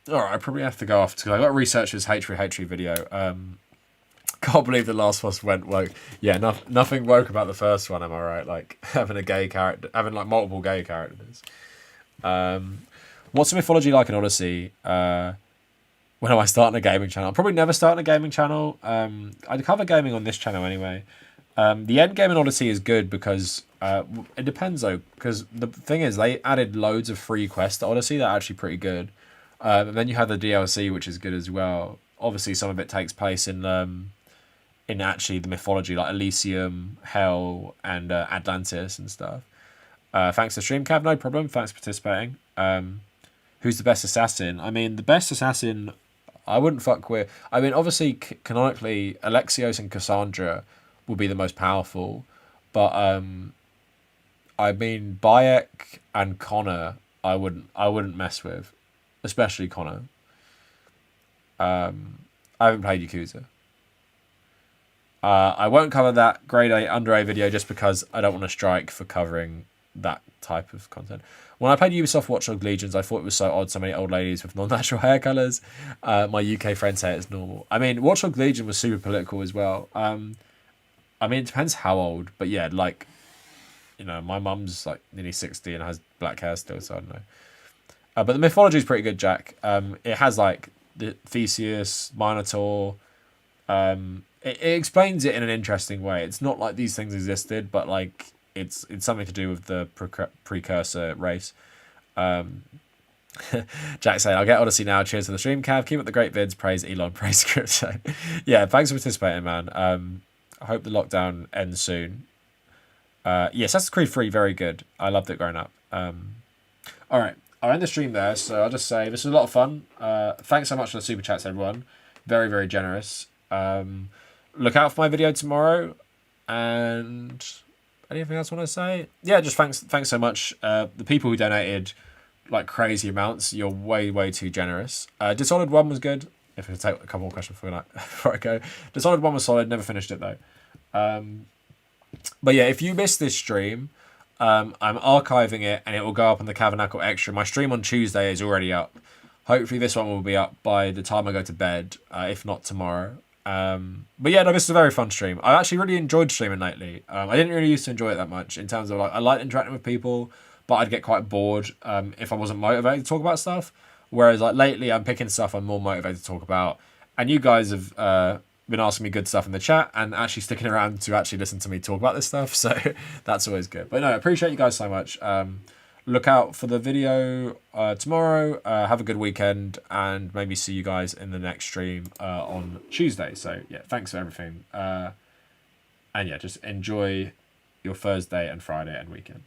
I probably have to go off because I got researchers H3 video. Can't believe The Last of Us went woke. Yeah, nothing woke about the first one, am I right? Like, having a gay character, having like multiple gay characters. What's the mythology like in Odyssey? When am I starting a gaming channel? I'm probably never starting a gaming channel. I cover gaming on this channel anyway. The end game in Odyssey is good because it depends though, because the thing is they added loads of free quests to Odyssey that are actually pretty good. And then you have the DLC, which is good as well. Obviously, some of it takes place in actually the mythology, like Elysium, Hell, and Atlantis and stuff. Thanks to StreamCab, no problem. Thanks for participating. Who's the best assassin? I mean, the best assassin, I wouldn't fuck with. I mean, obviously, canonically, Alexios and Cassandra would be the most powerful, but I mean, Bayek and Connor, I wouldn't mess with, especially Connor. I haven't played Yakuza. I won't cover that grade A under A video just because I don't want to strike for covering that type of content. When I played Ubisoft Watch Dogs Legions, I thought it was so odd, so many old ladies with non-natural hair colours. My UK friends say it's normal. I mean, Watch Dogs Legion was super political as well. I mean, it depends how old, but yeah, like, you know, my mum's like nearly 60 and has black hair still, so I don't know. But the mythology is pretty good, Jack. It has like the Theseus, Minotaur. It explains it in an interesting way. It's not like these things existed, but like it's something to do with the precursor race. Jack saying, I'll get Odyssey now. Cheers to the stream, Cav. Keep up the great vids. Praise Elon. Praise crypto. Yeah, thanks for participating, man. I hope the lockdown ends soon. Yes, Assassin's Creed 3, very good. I loved it growing up. All right, I'll end the stream there. So I'll just say this was a lot of fun. Thanks so much for the super chats, everyone. Very, very generous. Look out for my video tomorrow. And anything else I want to say? Yeah, just thanks so much. The people who donated like crazy amounts, you're way too generous. Dishonored 1 was good. If I could take a couple more questions before I go. Dishonored 1 was solid, never finished it though. But yeah, if you missed this stream, I'm archiving it and it will go up on the Kavernacle Extra. My stream on Tuesday is already up. Hopefully this one will be up by the time I go to bed, if not tomorrow. But yeah, no, this is a very fun stream. I actually really enjoyed streaming lately. I didn't really used to enjoy it that much in terms of like I like interacting with people, but I'd get quite bored if I wasn't motivated to talk about stuff. Whereas like lately I'm picking stuff I'm more motivated to talk about. And you guys have been asking me good stuff in the chat and actually sticking around to actually listen to me talk about this stuff. So that's always good. But no, I appreciate you guys so much. Look out for the video tomorrow. Have a good weekend and maybe see you guys in the next stream on Tuesday. So yeah, thanks for everything. And yeah, just enjoy your Thursday and Friday and weekend.